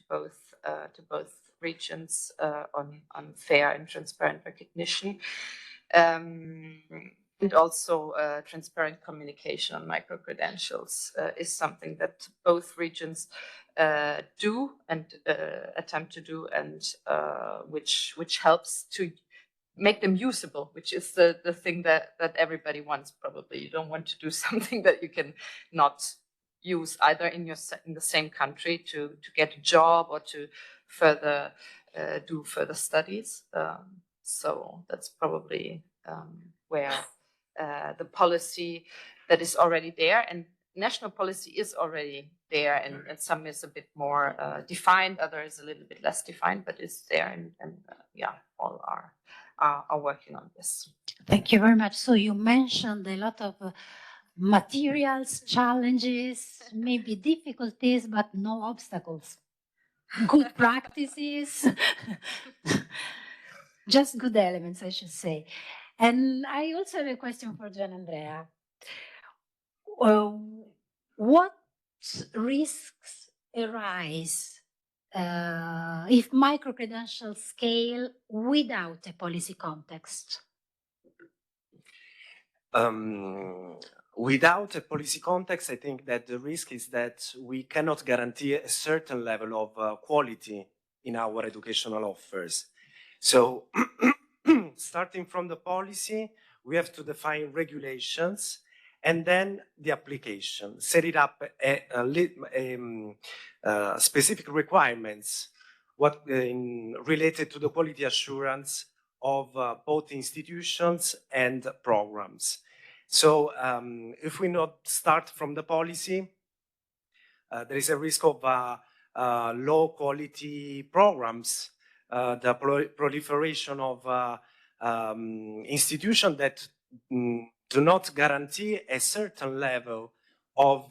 both regions on fair and transparent recognition. And also transparent communication on micro-credentials is something that both regions do and attempt to do, and which helps to make them usable, which is the thing that everybody wants probably. You don't want to do something that you can not use either in the same country to get a job or to further do further studies. So that's probably where the policy that is already there, and national policy is already there, and some is a bit more defined, others a little bit less defined, but it's there, and yeah, all are working on this. Thank you very much. So you mentioned a lot of materials, challenges, maybe difficulties, but no obstacles. Good practices, just good elements, I should say. And I also have a question for Giannandrea. What risks arise if micro-credentials scale without a policy context? Without a policy context, I think that the risk is that we cannot guarantee a certain level of quality in our educational offers. So starting from the policy, we have to define regulations and then the application, set it up specific requirements related to the quality assurance of both institutions and programs. So if we not start from the policy, there is a risk of low quality programs, the proliferation of institutions that do not guarantee a certain level of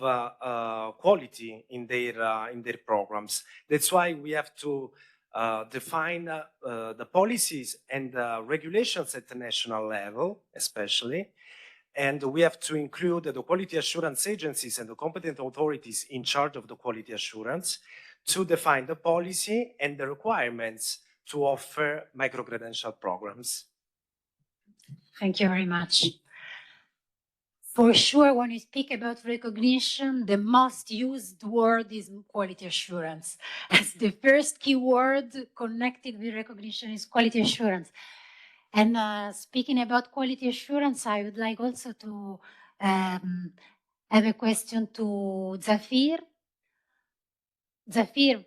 quality in their programs. That's why we have to define the policies and regulations at the national level, especially. And we have to include the quality assurance agencies and the competent authorities in charge of the quality assurance to define the policy and the requirements to offer micro-credential programs. Thank you very much. For sure, when you speak about recognition, the most used word is quality assurance. As the first keyword connected with recognition is quality assurance. And speaking about quality assurance, I would like also to have a question to Dzafir. Dzafir,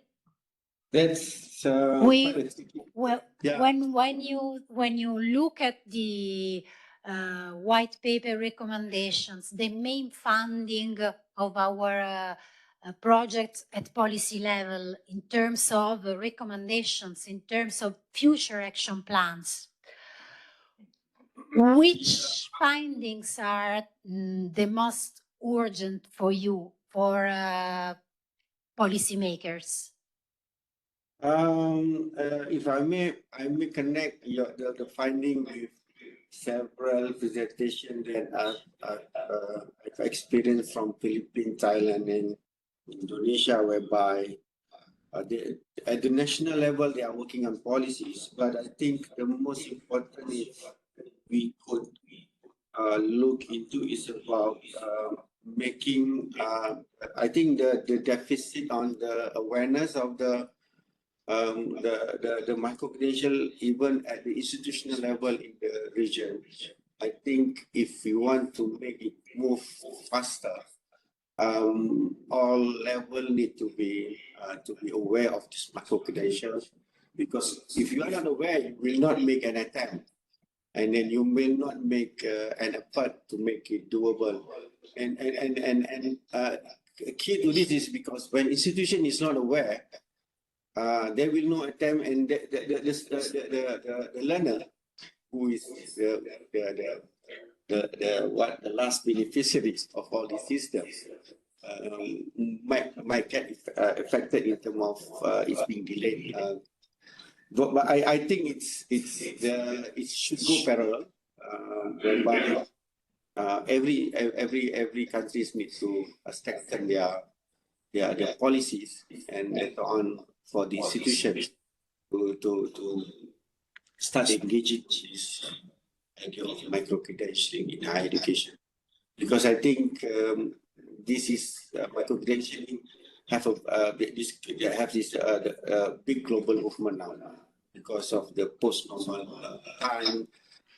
That's well, yeah. when you look at the white paper recommendations, the main funding of our projects at policy level in terms of recommendations, in terms of future action plans, which findings are the most urgent for you, for policymakers? If I may connect the finding with several presentations that I've experienced from Philippines, Thailand, and Indonesia, whereby at the national level they are working on policies. But I think the most important is we could look into is about making. I think the deficit on the awareness of the micro-credential even at the institutional level in the region. I think if we want to make it move faster, all levels need to be aware of this micro-credentials, because if you are not aware, you will not make an attempt, and then you will not make an effort to make it doable. And key to this is because when institution is not aware, they will not attempt, and the learner who is the last beneficiaries of all these systems might get affected in terms of it's being delayed. But I think it should go parallel, whereby every countries need to strengthen their policies and later on for the institutions to start engaging idea of micro-credentialing in higher education. Because I think this is micro-credentialing have this big global movement now because of the post-normal time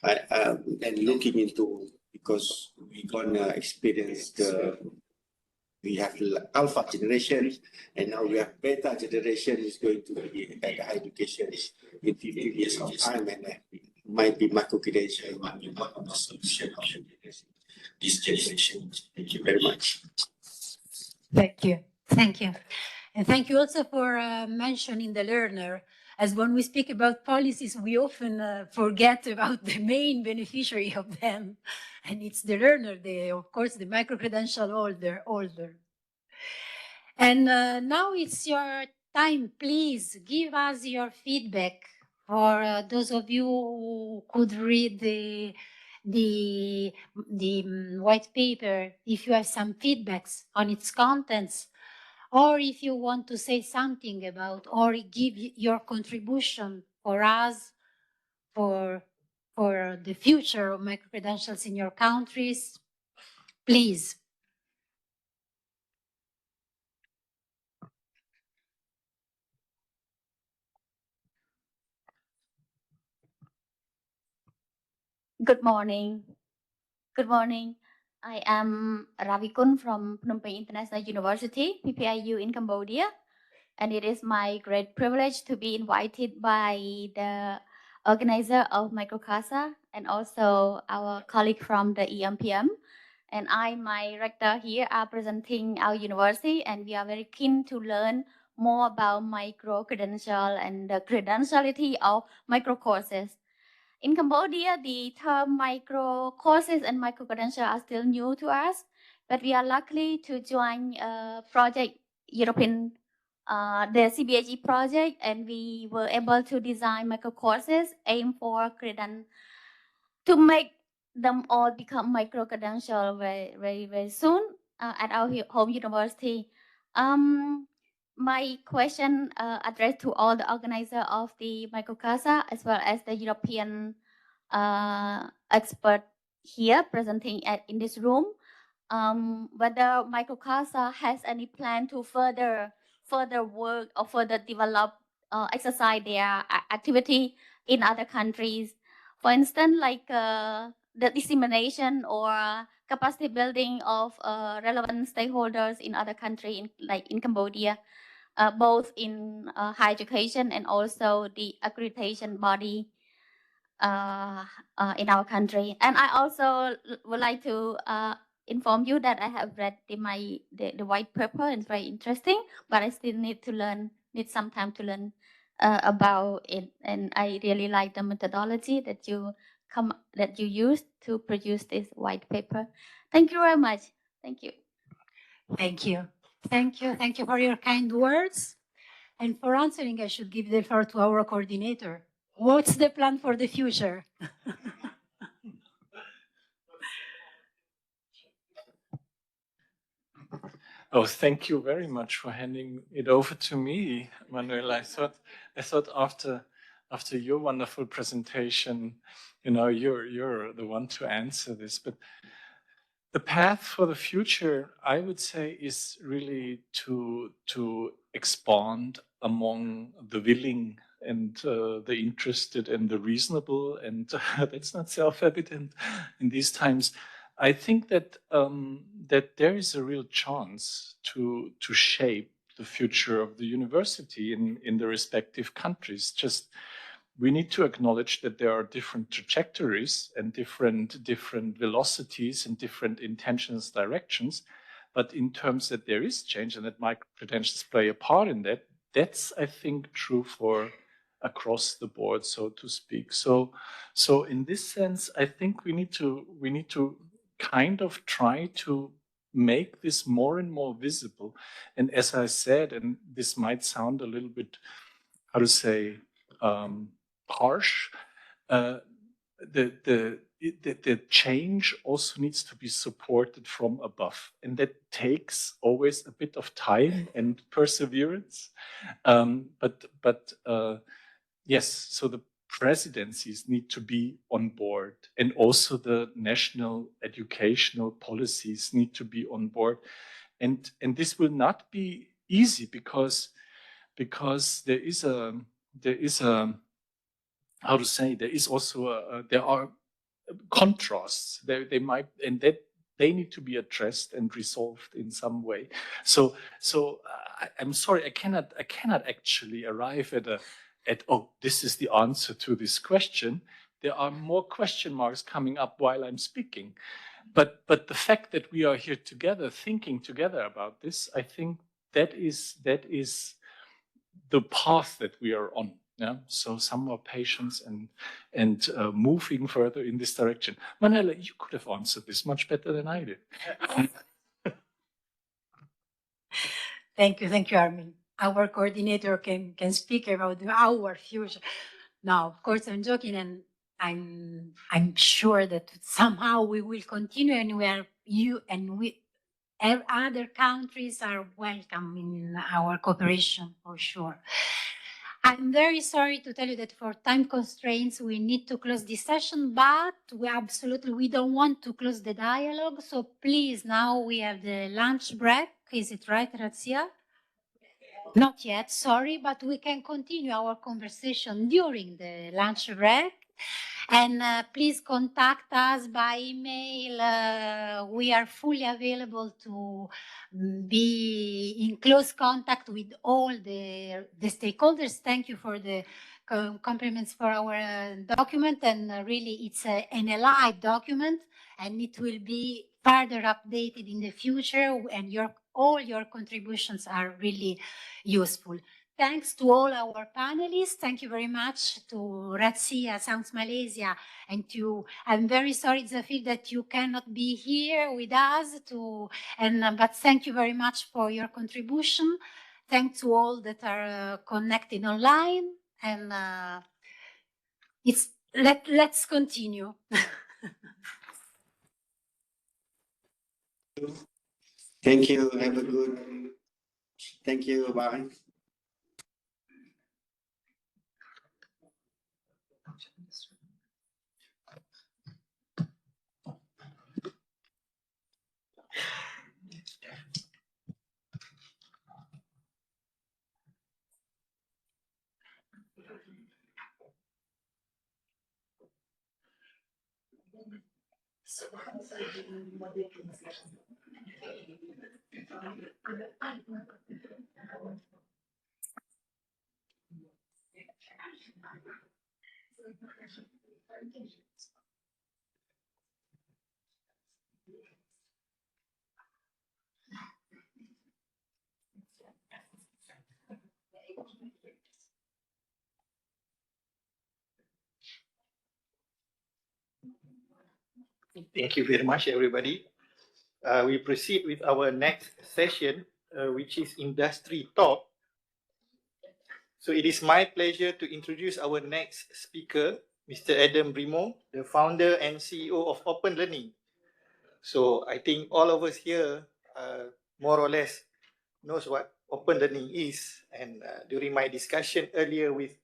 and looking into, because we're gonna experience we have alpha generation and now we have beta generation is going to be at higher education in 15 years of time, and might be micro-credentialing might be one of the solutions of this generation. Thank you very much. Thank you. Thank you. And thank you also for mentioning the learner. As when we speak about policies, we often forget about the main beneficiary of them. And it's the learner, of course, the micro-credential holder. And now it's your time. Please give us your feedback for those of you who could read the white paper. If you have some feedbacks on its contents, or if you want to say something about or give your contribution for us for the future of micro-credentials in your countries, please. Good morning. Good morning. I am Ravikun from Phnom Penh International University, PPIU in Cambodia. And it is my great privilege to be invited by the organizer of MICROCASA and also our colleague from the EMPM. And my rector here are presenting our university, and we are very keen to learn more about micro-credential and the credentiality of micro courses. In Cambodia, the term micro courses and micro credential are still new to us, but we are lucky to join a project, European, the CBAG project, and we were able to design micro courses aimed for to make them all become micro credential very soon at our home university. My question addressed to all the organizers of the MICROCASA as well as the European expert here presenting in this room, whether MICROCASA has any plan to further work or further develop, exercise their activity in other countries. For instance, like the dissemination or capacity building of relevant stakeholders in other countries, like in Cambodia. Both in higher education and also the accreditation body in our country. And I also would like to inform you that I have read the white paper. It's very interesting, but I still need some time to learn about it. And I really like the methodology that you use to produce this white paper. Thank you very much. Thank you. Thank you. Thank you. Thank you for your kind words. And for answering, I should give the floor to our coordinator. What's the plan for the future? Oh, thank you very much for handing it over to me, Manuel. I thought after your wonderful presentation, you're the one to answer this. But the path for the future, I would say, is really to expand among the willing and the interested and the reasonable, and that's not self-evident in these times. I think that that there is a real chance to shape the future of the university in the respective countries. Just we need to acknowledge that there are different trajectories and different velocities and different intentions, directions. But in terms that there is change and that micro-credentials play a part in that, that's, I think, true for across the board, so to speak. So in this sense, I think we need to kind of try to make this more and more visible. And as I said, and this might sound a little bit, how to say, harsh, the change also needs to be supported from above, and that takes always a bit of time and perseverance. But yes, so presidencies need to be on board, and also the national educational policies need to be on board. And this will not be easy because there is how to say, there is also there are contrasts. They might, and that they need to be addressed and resolved in some way. So I'm sorry, I cannot actually arrive at oh, this is the answer to this question. There are more question marks coming up while I'm speaking. But the fact that we are here together, thinking together about this, I think that is the path that we are on. Yeah. So some more patience and moving further in this direction. Manela, you could have answered this much better than I did. Thank you, Armin. Our coordinator can speak about our future. Now, of course, I'm joking, and I'm sure that somehow we will continue, and other countries are welcome in our cooperation for sure. I'm very sorry to tell you that for time constraints, we need to close this session, but we don't want to close the dialogue. So please, now we have the lunch break. Is it right, Razia? Not yet, sorry, but we can continue our conversation during the lunch break. And please contact us by email. We are fully available to be in close contact with all the stakeholders. Thank you for the compliments for our document. And really, it's an alive document, and it will be further updated in the future. And all your contributions are really useful. Thanks to all our panelists. Thank you very much to Razia, Sounds Malaysia, and I'm very sorry, Dzafir, that you cannot be here with us, but thank you very much for your contribution. Thanks to all that are connected online, and let's continue. Thank you. Have a good. Thank you. Bye. Thank you very much, everybody. We proceed with our next session, which is Industry Talk. So it is my pleasure to introduce our next speaker, Mr. Adam Brimo, the founder and CEO of OpenLearning. So I think all of us here, more or less, knows what OpenLearning is. And during my discussion earlier with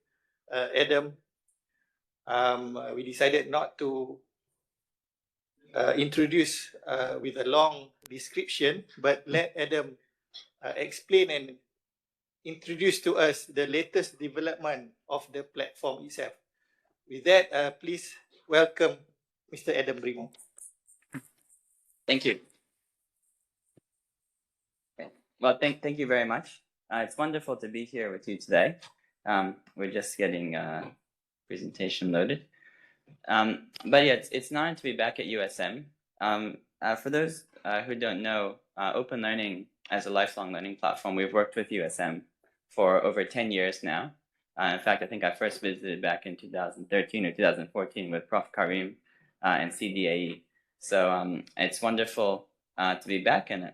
Adam, we decided not to introduce with a long description, but let Adam explain and introduce to us the latest development of the platform itself. With that, please welcome Mr. Adam Brimo. Thank you. Okay. Well, thank you very much. It's wonderful to be here with you today. We're just getting presentation loaded. But yeah, it's an honor to be back at USM. For those who don't know, OpenLearning as a lifelong learning platform, we've worked with USM for over 10 years now. In fact, I think I first visited back in 2013 or 2014 with Prof. Karim and CDAE. So it's wonderful to be back and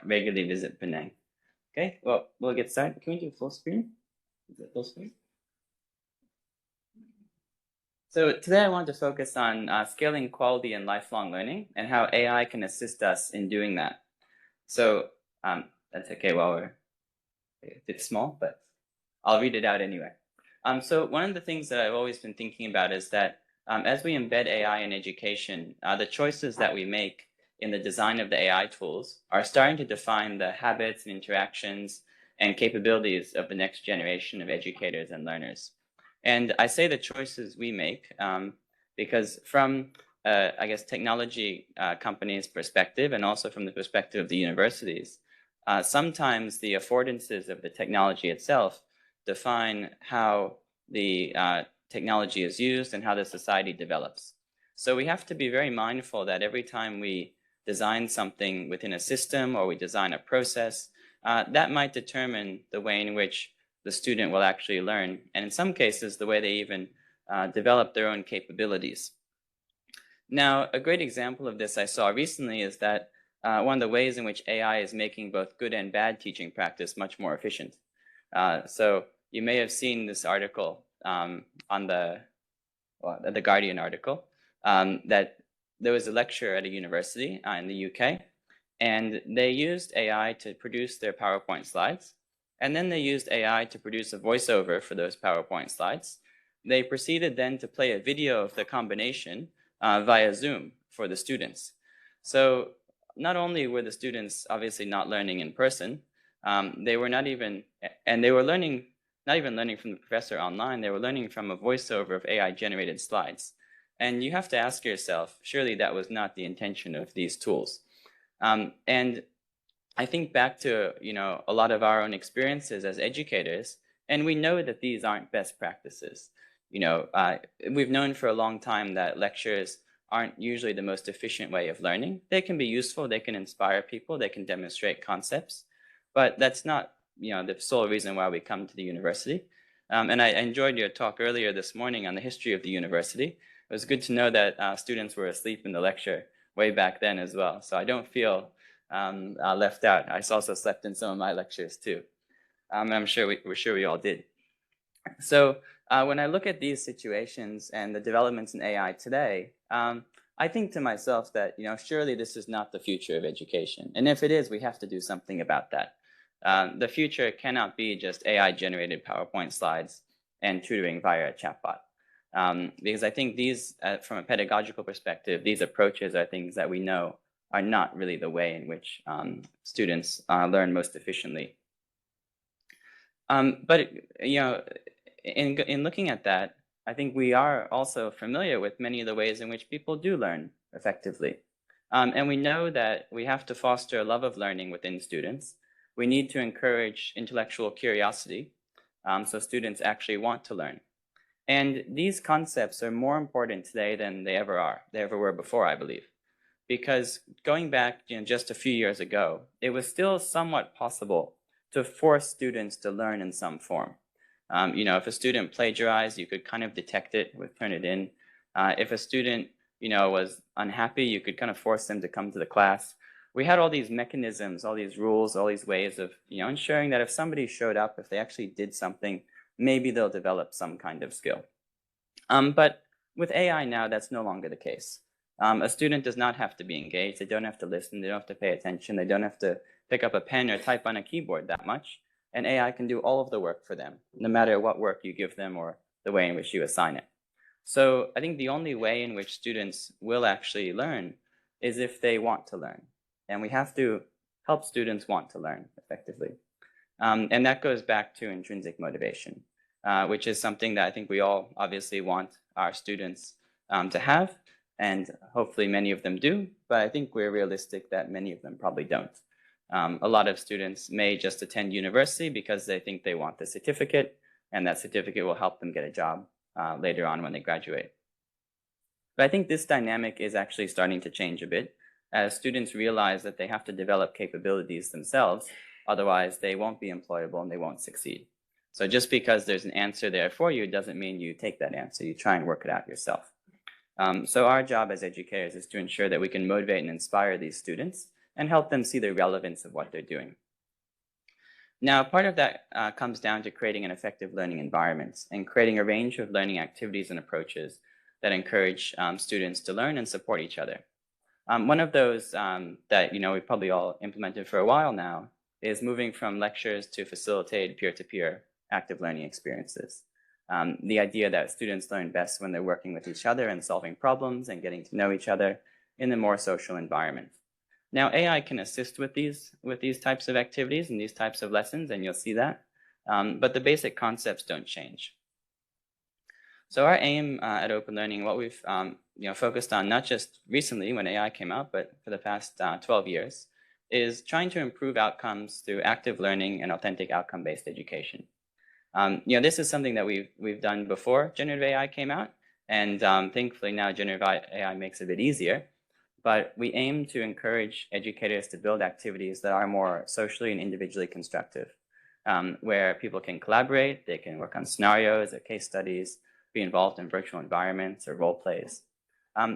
regularly visit Penang. Okay, well, we'll get started. Can we do full screen? Is it full screen? So today I want to focus on scaling quality and lifelong learning and how AI can assist us in doing that. So that's okay, well, it's small, but I'll read it out anyway. So one of the things that I've always been thinking about is that as we embed AI in education, the choices that we make in the design of the AI tools are starting to define the habits and interactions and capabilities of the next generation of educators and learners. And I say the choices we make because from, I guess, technology companies' perspective and also from the perspective of the universities, sometimes the affordances of the technology itself define how the technology is used and how the society develops. So we have to be very mindful that every time we design something within a system or we design a process, that might determine the way in which the student will actually learn, and in some cases, the way they even develop their own capabilities. Now, a great example of this I saw recently is that one of the ways in which AI is making both good and bad teaching practice much more efficient. So you may have seen this article on the Guardian article that there was a lecturer at a university in the UK, and they used AI to produce their PowerPoint slides. And then they used AI to produce a voiceover for those PowerPoint slides. They proceeded then to play a video of the combination via Zoom for the students. So not only were the students obviously not learning in person, they were not even, and they were learning, not even learning from the professor online, they were learning from a voiceover of AI generated slides. And you have to ask yourself, surely that was not the intention of these tools. And I think back to, a lot of our own experiences as educators, and we know that these aren't best practices. We've known for a long time that lectures aren't usually the most efficient way of learning. They can be useful, they can inspire people, they can demonstrate concepts, but that's not, the sole reason why we come to the university. And I enjoyed your talk earlier this morning on the history of the university. It was good to know that students were asleep in the lecture way back then as well. So I don't feel left out. I also slept in some of my lectures too. I'm sure we all did. So when I look at these situations and the developments in AI today, I think to myself that, surely this is not the future of education. And if it is, we have to do something about that. The future cannot be just AI-generated PowerPoint slides and tutoring via a chatbot. Because I think these, from a pedagogical perspective, these approaches are things that we know are not really the way in which students learn most efficiently. But in looking at that, I think we are also familiar with many of the ways in which people do learn effectively. And we know that we have to foster a love of learning within students. We need to encourage intellectual curiosity so students actually want to learn. And these concepts are more important today than they ever were before, I believe. Because going back just a few years ago, it was still somewhat possible to force students to learn in some form. If a student plagiarized, you could kind of detect it, turn it in. If a student, was unhappy, you could kind of force them to come to the class. We had all these mechanisms, all these rules, all these ways of, ensuring that if somebody showed up, if they actually did something, maybe they'll develop some kind of skill. But with AI now, that's no longer the case. A student does not have to be engaged. They don't have to listen. They don't have to pay attention. They don't have to pick up a pen or type on a keyboard that much. And AI can do all of the work for them, no matter what work you give them or the way in which you assign it. So I think the only way in which students will actually learn is if they want to learn. And we have to help students want to learn effectively. And that goes back to intrinsic motivation, which is something that I think we all obviously want our students to have. And hopefully many of them do, but I think we're realistic that many of them probably don't. A lot of students may just attend university because they think they want the certificate, and that certificate will help them get a job later on when they graduate. But I think this dynamic is actually starting to change a bit as students realize that they have to develop capabilities themselves, otherwise they won't be employable and they won't succeed. So just because there's an answer there for you doesn't mean you take that answer, you try and work it out yourself. So our job as educators is to ensure that we can motivate and inspire these students and help them see the relevance of what they're doing. Now, part of that comes down to creating an effective learning environment and creating a range of learning activities and approaches that encourage students to learn and support each other. One of those that we've probably all implemented for a while now is moving from lectures to facilitated peer-to-peer active learning experiences. The idea that students learn best when they're working with each other and solving problems and getting to know each other in a more social environment. Now, AI can assist with these types of activities and these types of lessons, and you'll see that, but the basic concepts don't change. So our aim at OpenLearning, what we've focused on, not just recently when AI came out, but for the past 12 years, is trying to improve outcomes through active learning and authentic outcome-based education. This is something that we've done before generative AI came out, and thankfully now generative AI makes it a bit easier. But we aim to encourage educators to build activities that are more socially and individually constructive, where people can collaborate, they can work on scenarios or case studies, be involved in virtual environments or role plays.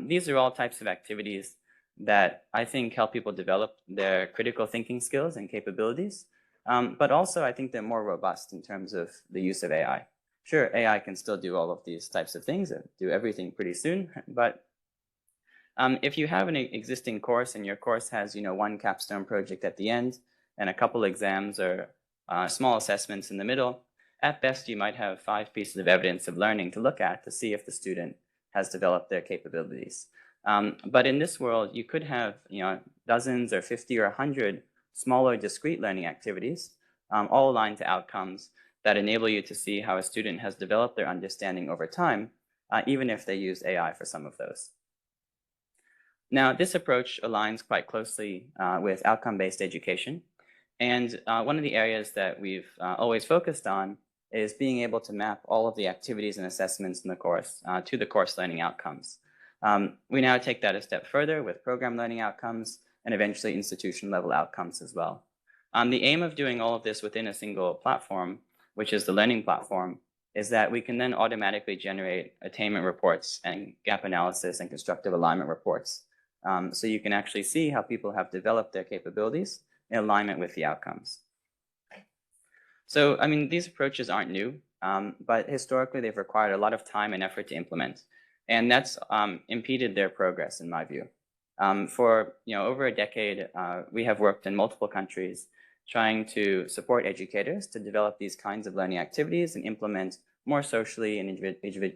These are all types of activities that I think help people develop their critical thinking skills and capabilities, but also I think they're more robust in terms of the use of AI. Sure, AI can still do all of these types of things and do everything pretty soon, but if you have an existing course and your course has, one capstone project at the end and a couple exams or small assessments in the middle, at best you might have 5 pieces of evidence of learning to look at to see if the student has developed their capabilities. But in this world, you could have, dozens or 50 or 100 smaller discrete learning activities, all aligned to outcomes that enable you to see how a student has developed their understanding over time, even if they use AI for some of those. Now, this approach aligns quite closely with outcome-based education. And one of the areas that we've always focused on is being able to map all of the activities and assessments in the course to the course learning outcomes. We now take that a step further with program learning outcomes and eventually institution level outcomes as well. The aim of doing all of this within a single platform, which is the learning platform, is that we can then automatically generate attainment reports and gap analysis and constructive alignment reports. So you can actually see how people have developed their capabilities in alignment with the outcomes. So, these approaches aren't new, but historically they've required a lot of time and effort to implement. And that's impeded their progress, in my view. For over a decade, we have worked in multiple countries trying to support educators to develop these kinds of learning activities and implement more socially and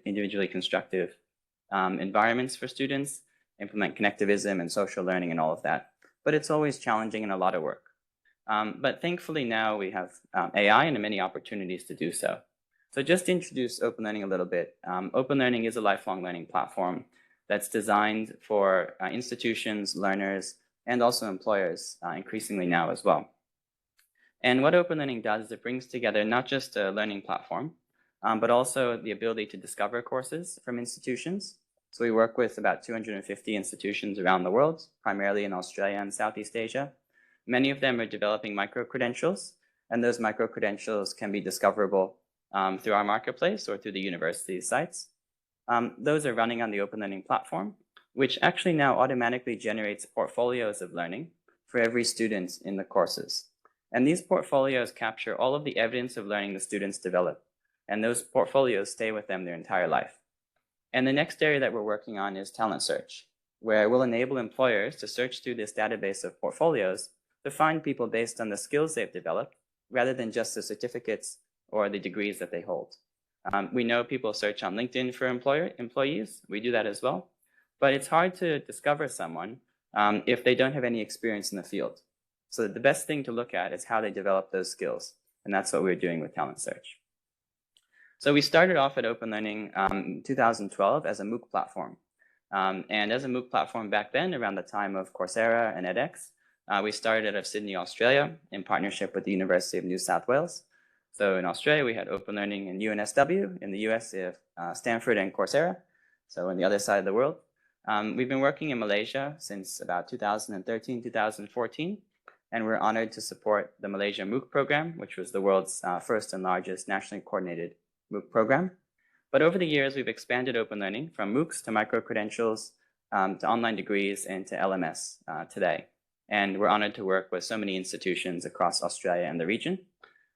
individually constructive environments for students, implement connectivism and social learning and all of that. But it's always challenging and a lot of work. But thankfully now we have AI and many opportunities to do so. So just to introduce OpenLearning a little bit, OpenLearning is a lifelong learning platform that's designed for institutions, learners, and also employers increasingly now as well. And what OpenLearning does is it brings together not just a learning platform, but also the ability to discover courses from institutions. So we work with about 250 institutions around the world, primarily in Australia and Southeast Asia. Many of them are developing micro-credentials, and those micro-credentials can be discoverable through our marketplace or through the university sites. Those are running on the OpenLearning platform, which actually now automatically generates portfolios of learning for every student in the courses. And these portfolios capture all of the evidence of learning the students develop, and those portfolios stay with them their entire life. And the next area that we're working on is talent search, where we'll enable employers to search through this database of portfolios to find people based on the skills they've developed, rather than just the certificates or the degrees that they hold. We know people search on LinkedIn for employees. We do that as well. But it's hard to discover someone if they don't have any experience in the field. So the best thing to look at is how they develop those skills. And that's what we're doing with talent search. So we started off at OpenLearning in 2012 as a MOOC platform. And as a MOOC platform back then, around the time of Coursera and edX, we started out of Sydney, Australia, in partnership with the University of New South Wales. So in Australia, we had OpenLearning and UNSW. In the US, we have Stanford and Coursera. So on the other side of the world. We've been working in Malaysia since about 2013, 2014. And we're honored to support the Malaysia MOOC program, which was the world's first and largest nationally coordinated MOOC program. But over the years, we've expanded OpenLearning from MOOCs to micro-credentials, to online degrees, and to LMS today. And we're honored to work with so many institutions across Australia and the region.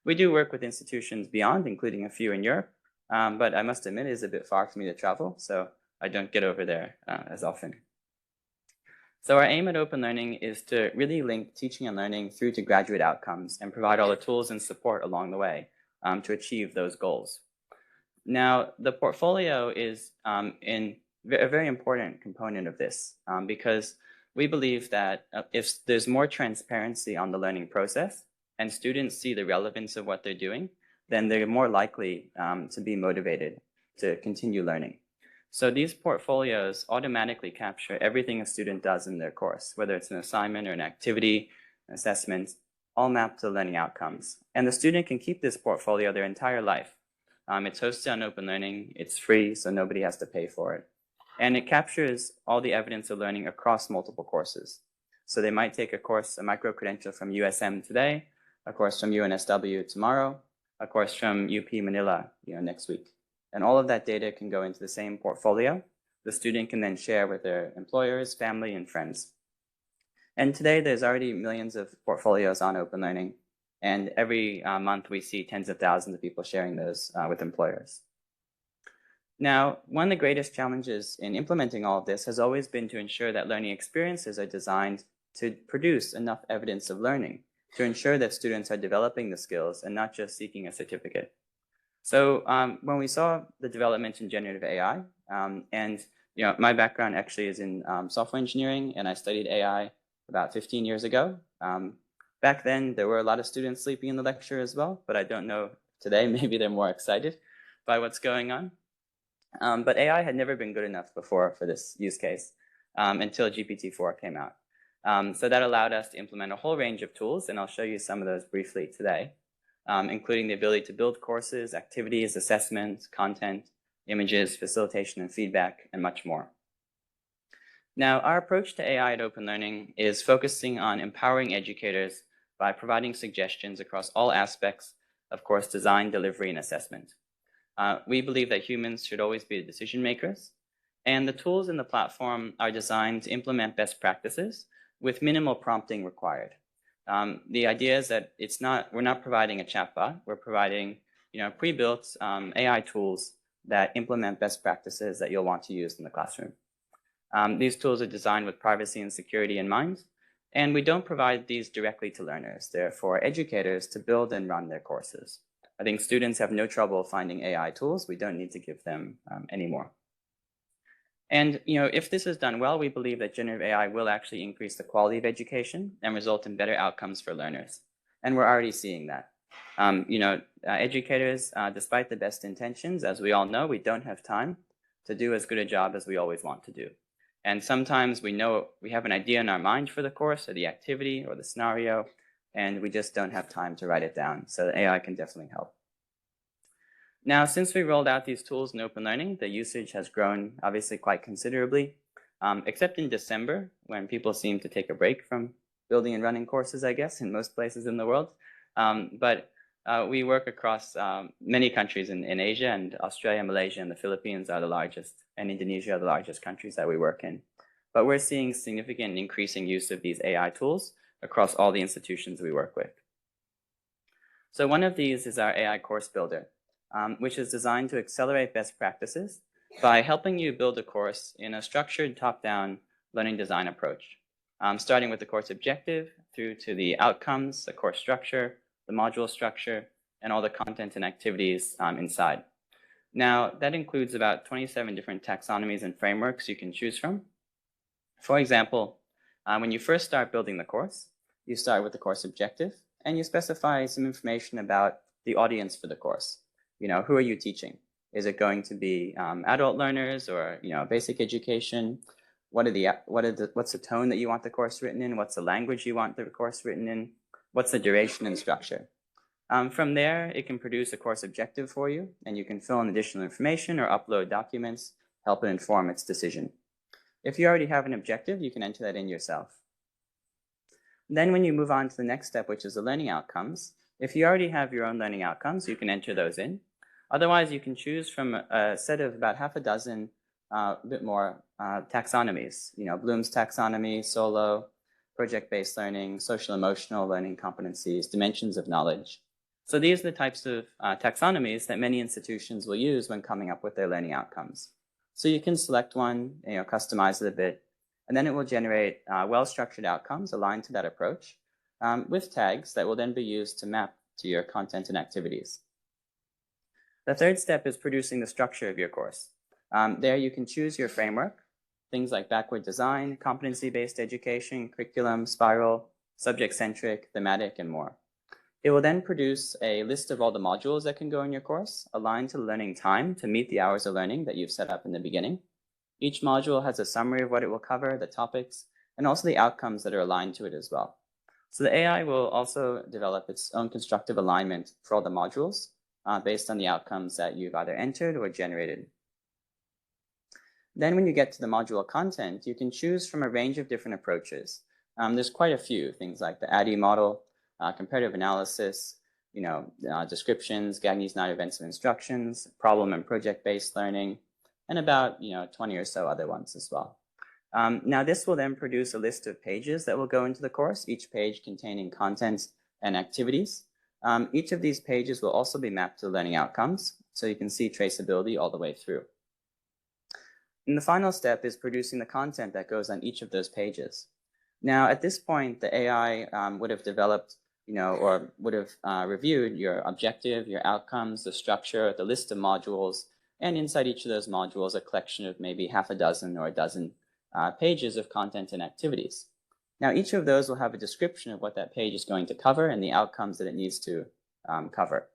We do work with institutions beyond, including a few in Europe, but I must admit it is a bit far for me to travel, so I don't get over there as often. So our aim at OpenLearning is to really link teaching and learning through to graduate outcomes and provide all the tools and support along the way to achieve those goals. Now, the portfolio is a very important component of this because we believe that if there's more transparency on the learning process and students see the relevance of what they're doing, then they're more likely to be motivated to continue learning. So these portfolios automatically capture everything a student does in their course, whether it's an assignment or an activity, assessment, all mapped to learning outcomes. And the student can keep this portfolio their entire life. It's hosted on OpenLearning, it's free, so nobody has to pay for it. And it captures all the evidence of learning across multiple courses. So they might take a course, a micro-credential from USM today, a course from UNSW tomorrow, a course from UP Manila next week. And all of that data can go into the same portfolio. The student can then share with their employers, family, and friends. And today there's already millions of portfolios on OpenLearning. And every month we see tens of thousands of people sharing those with employers. Now, one of the greatest challenges in implementing all of this has always been to ensure that learning experiences are designed to produce enough evidence of learning to ensure that students are developing the skills and not just seeking a certificate. So when we saw the development in generative AI, and my background actually is in software engineering, and I studied AI about 15 years ago. Back then, there were a lot of students sleeping in the lecture as well, but I don't know today, maybe they're more excited by what's going on. But AI had never been good enough before for this use case until GPT-4 came out. So that allowed us to implement a whole range of tools, and I'll show you some of those briefly today, including the ability to build courses, activities, assessments, content, images, facilitation and feedback, and much more. Now, our approach to AI at OpenLearning is focusing on empowering educators by providing suggestions across all aspects of course design, delivery, and assessment. We believe that humans should always be the decision makers, and the tools in the platform are designed to implement best practices with minimal prompting required. The idea is that we're not providing a chatbot, we're providing pre-built AI tools that implement best practices that you'll want to use in the classroom. These tools are designed with privacy and security in mind, and we don't provide these directly to learners. They're for educators to build and run their courses. I think students have no trouble finding AI tools. We don't need to give them any more. And if this is done well, we believe that generative AI will actually increase the quality of education and result in better outcomes for learners. And we're already seeing that. Educators, despite the best intentions, as we all know, we don't have time to do as good a job as we always want to do. And sometimes we know we have an idea in our mind for the course or the activity or the scenario, and we just don't have time to write it down. So AI can definitely help. Now, since we rolled out these tools in OpenLearning, the usage has grown obviously quite considerably, except in December, when people seem to take a break from building and running courses, I guess, in most places in the world. But we work across many countries in Asia, and Australia, Malaysia, and the Philippines are the largest, and Indonesia are the largest countries that we work in. But we're seeing significant increasing use of these AI tools across all the institutions we work with. So one of these is our AI course builder, which is designed to accelerate best practices by helping you build a course in a structured top-down learning design approach, starting with the course objective through to the outcomes, the course structure, the module structure, and all the content and activities inside. Now, that includes about 27 different taxonomies and frameworks you can choose from. For example, when you first start building the course, you start with the course objective, and you specify some information about the audience for the course. Who are you teaching? Is it going to be adult learners or basic education? What's the tone that you want the course written in? What's the language you want the course written in? What's the duration and structure? From there, it can produce a course objective for you, and you can fill in additional information or upload documents, help it inform its decision. If you already have an objective, you can enter that in yourself. Then when you move on to the next step, which is the learning outcomes, if you already have your own learning outcomes, you can enter those in. Otherwise, you can choose from a set of about half a dozen, a bit more taxonomies. Bloom's taxonomy, solo, project-based learning, social-emotional learning competencies, dimensions of knowledge. So these are the types of taxonomies that many institutions will use when coming up with their learning outcomes. So you can select one, customize it a bit, and then it will generate well-structured outcomes aligned to that approach with tags that will then be used to map to your content and activities. The third step is producing the structure of your course. There you can choose your framework, things like backward design, competency-based education, curriculum, spiral, subject-centric, thematic, and more. It will then produce a list of all the modules that can go in your course, aligned to the learning time to meet the hours of learning that you've set up in the beginning. Each module has a summary of what it will cover, the topics, and also the outcomes that are aligned to it as well. So the AI will also develop its own constructive alignment for all the modules based on the outcomes that you've either entered or generated. Then when you get to the module content, you can choose from a range of different approaches. There's quite a few things like the ADDIE model, comparative analysis, descriptions, Gagney's 9 events of instructions, problem and project-based learning, and about 20 or so other ones as well. Now this will then produce a list of pages that will go into the course, each page containing content and activities. Each of these pages will also be mapped to learning outcomes, so you can see traceability all the way through. And the final step is producing the content that goes on each of those pages. Now, at this point, the AI would have developed, or would have reviewed your objective, your outcomes, the structure, the list of modules, and inside each of those modules, a collection of maybe half a dozen or a dozen pages of content and activities. Now, each of those will have a description of what that page is going to cover and the outcomes that it needs to cover.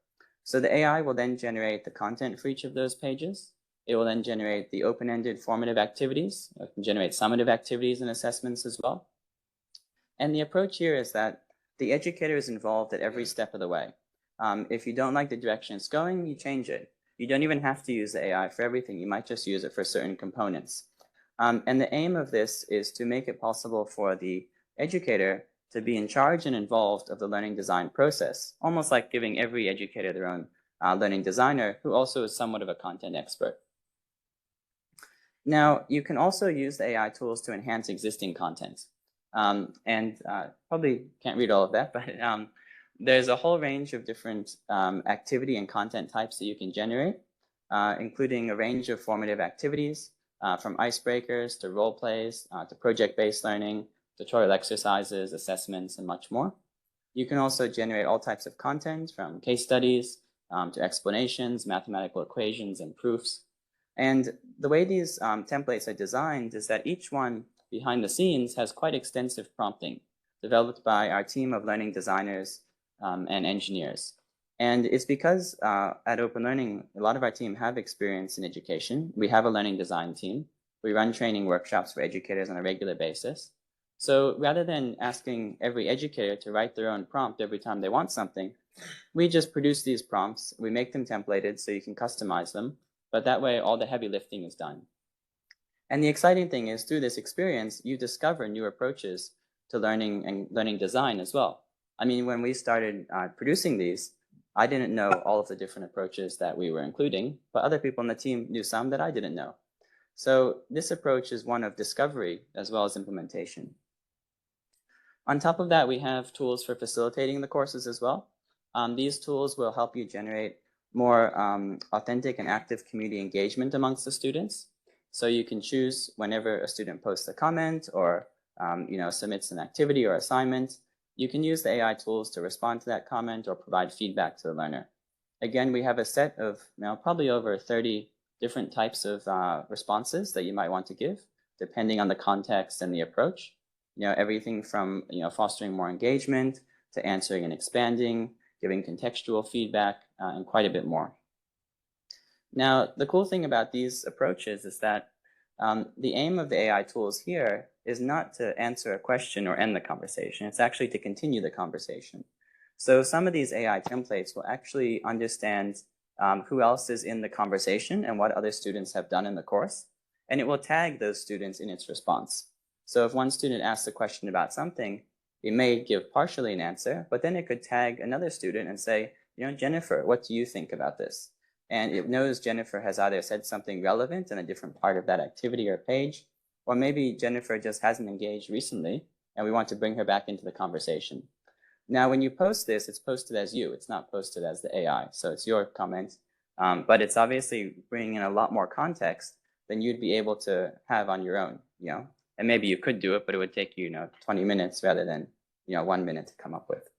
So the AI will then generate the content for each of those pages. It will then generate the open-ended formative activities. It can generate summative activities and assessments as well. And the approach here is that the educator is involved at every step of the way. If you don't like the direction it's going, you change it. You don't even have to use the AI for everything. You might just use it for certain components. And the aim of this is to make it possible for the educator to be in charge and involved of the learning design process, almost like giving every educator their own learning designer who also is somewhat of a content expert. Now, you can also use the AI tools to enhance existing content. Probably can't read all of that, but there's a whole range of different activity and content types that you can generate, including a range of formative activities, from icebreakers to role plays, to project-based learning, tutorial exercises, assessments, and much more. You can also generate all types of content from case studies to explanations, mathematical equations, and proofs. And the way these templates are designed is that each one behind the scenes has quite extensive prompting developed by our team of learning designers and engineers. And it's because at OpenLearning, a lot of our team have experience in education. We have a learning design team. We run training workshops for educators on a regular basis. So rather than asking every educator to write their own prompt every time they want something, we just produce these prompts. We make them templated so you can customize them. But that way, all the heavy lifting is done. And the exciting thing is, through this experience, you discover new approaches to learning and learning design as well. I mean, when we started producing these, I didn't know all of the different approaches that we were including, but other people on the team knew some that I didn't know. So this approach is one of discovery as well as implementation. On top of that, we have tools for facilitating the courses as well. These tools will help you generate more authentic and active community engagement amongst the students. So you can choose whenever a student posts a comment or submits an activity or assignment, you can use the AI tools to respond to that comment or provide feedback to the learner. Again, we have a set of probably over 30 different types of responses that you might want to give, depending on the context and the approach. Everything from fostering more engagement to answering and expanding, giving contextual feedback, and quite a bit more. Now, the cool thing about these approaches is that the aim of the AI tools here is not to answer a question or end the conversation. It's actually to continue the conversation. So some of these AI templates will actually understand who else is in the conversation and what other students have done in the course, and it will tag those students in its response. So if one student asks a question about something, it may give partially an answer, but then it could tag another student and say, Jennifer, what do you think about this? And it knows Jennifer has either said something relevant in a different part of that activity or page, or maybe Jennifer just hasn't engaged recently, and we want to bring her back into the conversation. Now, when you post this, it's posted as you. It's not posted as the AI. So it's your comment, but it's obviously bringing in a lot more context than you'd be able to have on your own, And maybe you could do it, but it would take you, 20 minutes rather than, 1 minute to come up with.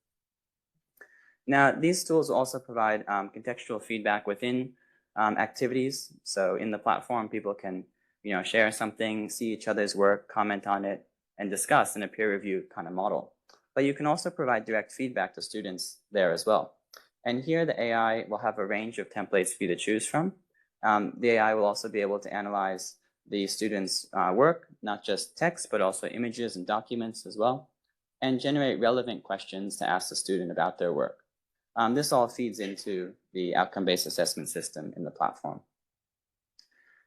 Now, these tools will also provide contextual feedback within activities. So in the platform, people can, share something, see each other's work, comment on it, and discuss in a peer review kind of model. But you can also provide direct feedback to students there as well. And here the AI will have a range of templates for you to choose from. The AI will also be able to analyze the students' work, not just text, but also images and documents as well, and generate relevant questions to ask the student about their work. This all feeds into the outcome-based assessment system in the platform.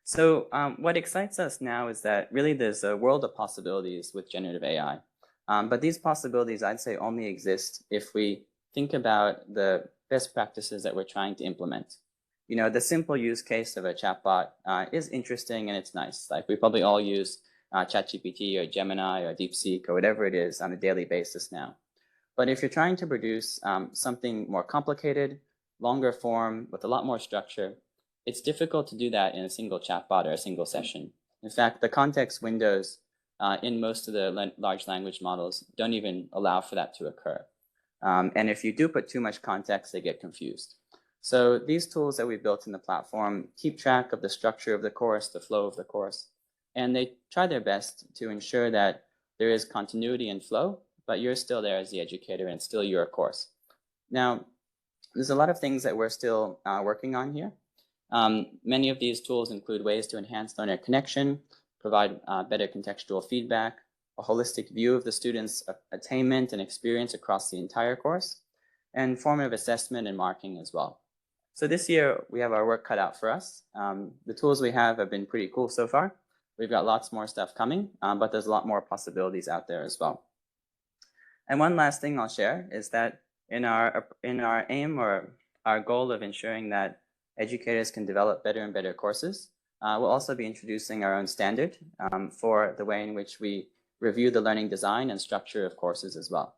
So what excites us now is that really there's a world of possibilities with generative AI. But these possibilities, I'd say, only exist if we think about the best practices that we're trying to implement. The simple use case of a chatbot is interesting and it's nice. Like we probably all use ChatGPT or Gemini or DeepSeek or whatever it is on a daily basis now. But if you're trying to produce something more complicated, longer form, with a lot more structure, it's difficult to do that in a single chatbot or a single session. In fact, the context windows in most of the large language models don't even allow for that to occur. And if you do put too much context, they get confused. So these tools that we built in the platform keep track of the structure of the course, the flow of the course, and they try their best to ensure that there is continuity and flow, but you're still there as the educator and it's still your course. Now, there's a lot of things that we're still working on here. Many of these tools include ways to enhance learner connection, provide better contextual feedback, a holistic view of the student's attainment and experience across the entire course, and formative assessment and marking as well. So this year, we have our work cut out for us. The tools we have been pretty cool so far. We've got lots more stuff coming, but there's a lot more possibilities out there as well. And one last thing I'll share is that in our aim or our goal of ensuring that educators can develop better and better courses, we'll also be introducing our own standard for the way in which we review the learning design and structure of courses as well.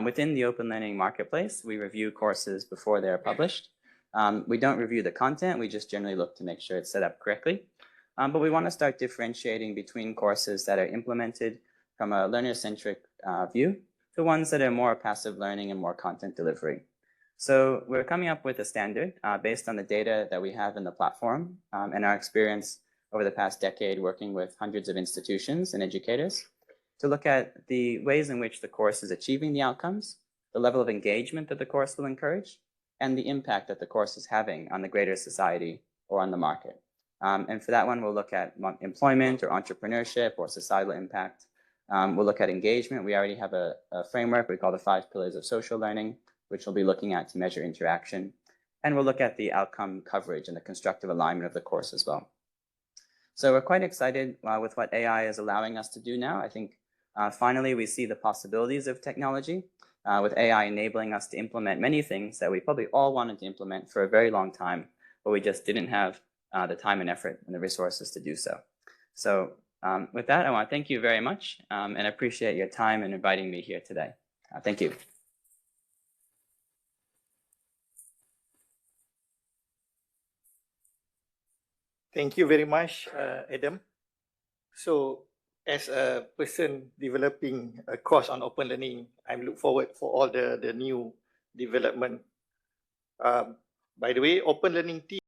Within the OpenLearning marketplace, we review courses before they're published. We don't review the content, we just generally look to make sure it's set up correctly. But we want to start differentiating between courses that are implemented from a learner-centric view to ones that are more passive learning and more content delivery. So we're coming up with a standard based on the data that we have in the platform and our experience over the past decade working with hundreds of institutions and educators to look at the ways in which the course is achieving the outcomes, the level of engagement that the course will encourage, and the impact that the course is having on the greater society or on the market. And for that one, we'll look at employment or entrepreneurship or societal impact. We'll look at engagement. We already have a framework we call the 5 pillars of social learning, which we'll be looking at to measure interaction. And we'll look at the outcome coverage and the constructive alignment of the course as well. So we're quite excited with what AI is allowing us to do now. I think finally we see the possibilities of technology with AI enabling us to implement many things that we probably all wanted to implement for a very long time, but we just didn't have the time and effort and the resources to do so. So with that, I want to thank you very much and appreciate your time in inviting me here today. Thank you. Thank you very much, Adam. So as a person developing a course on open learning, I look forward for all the new development. By the way, open learning team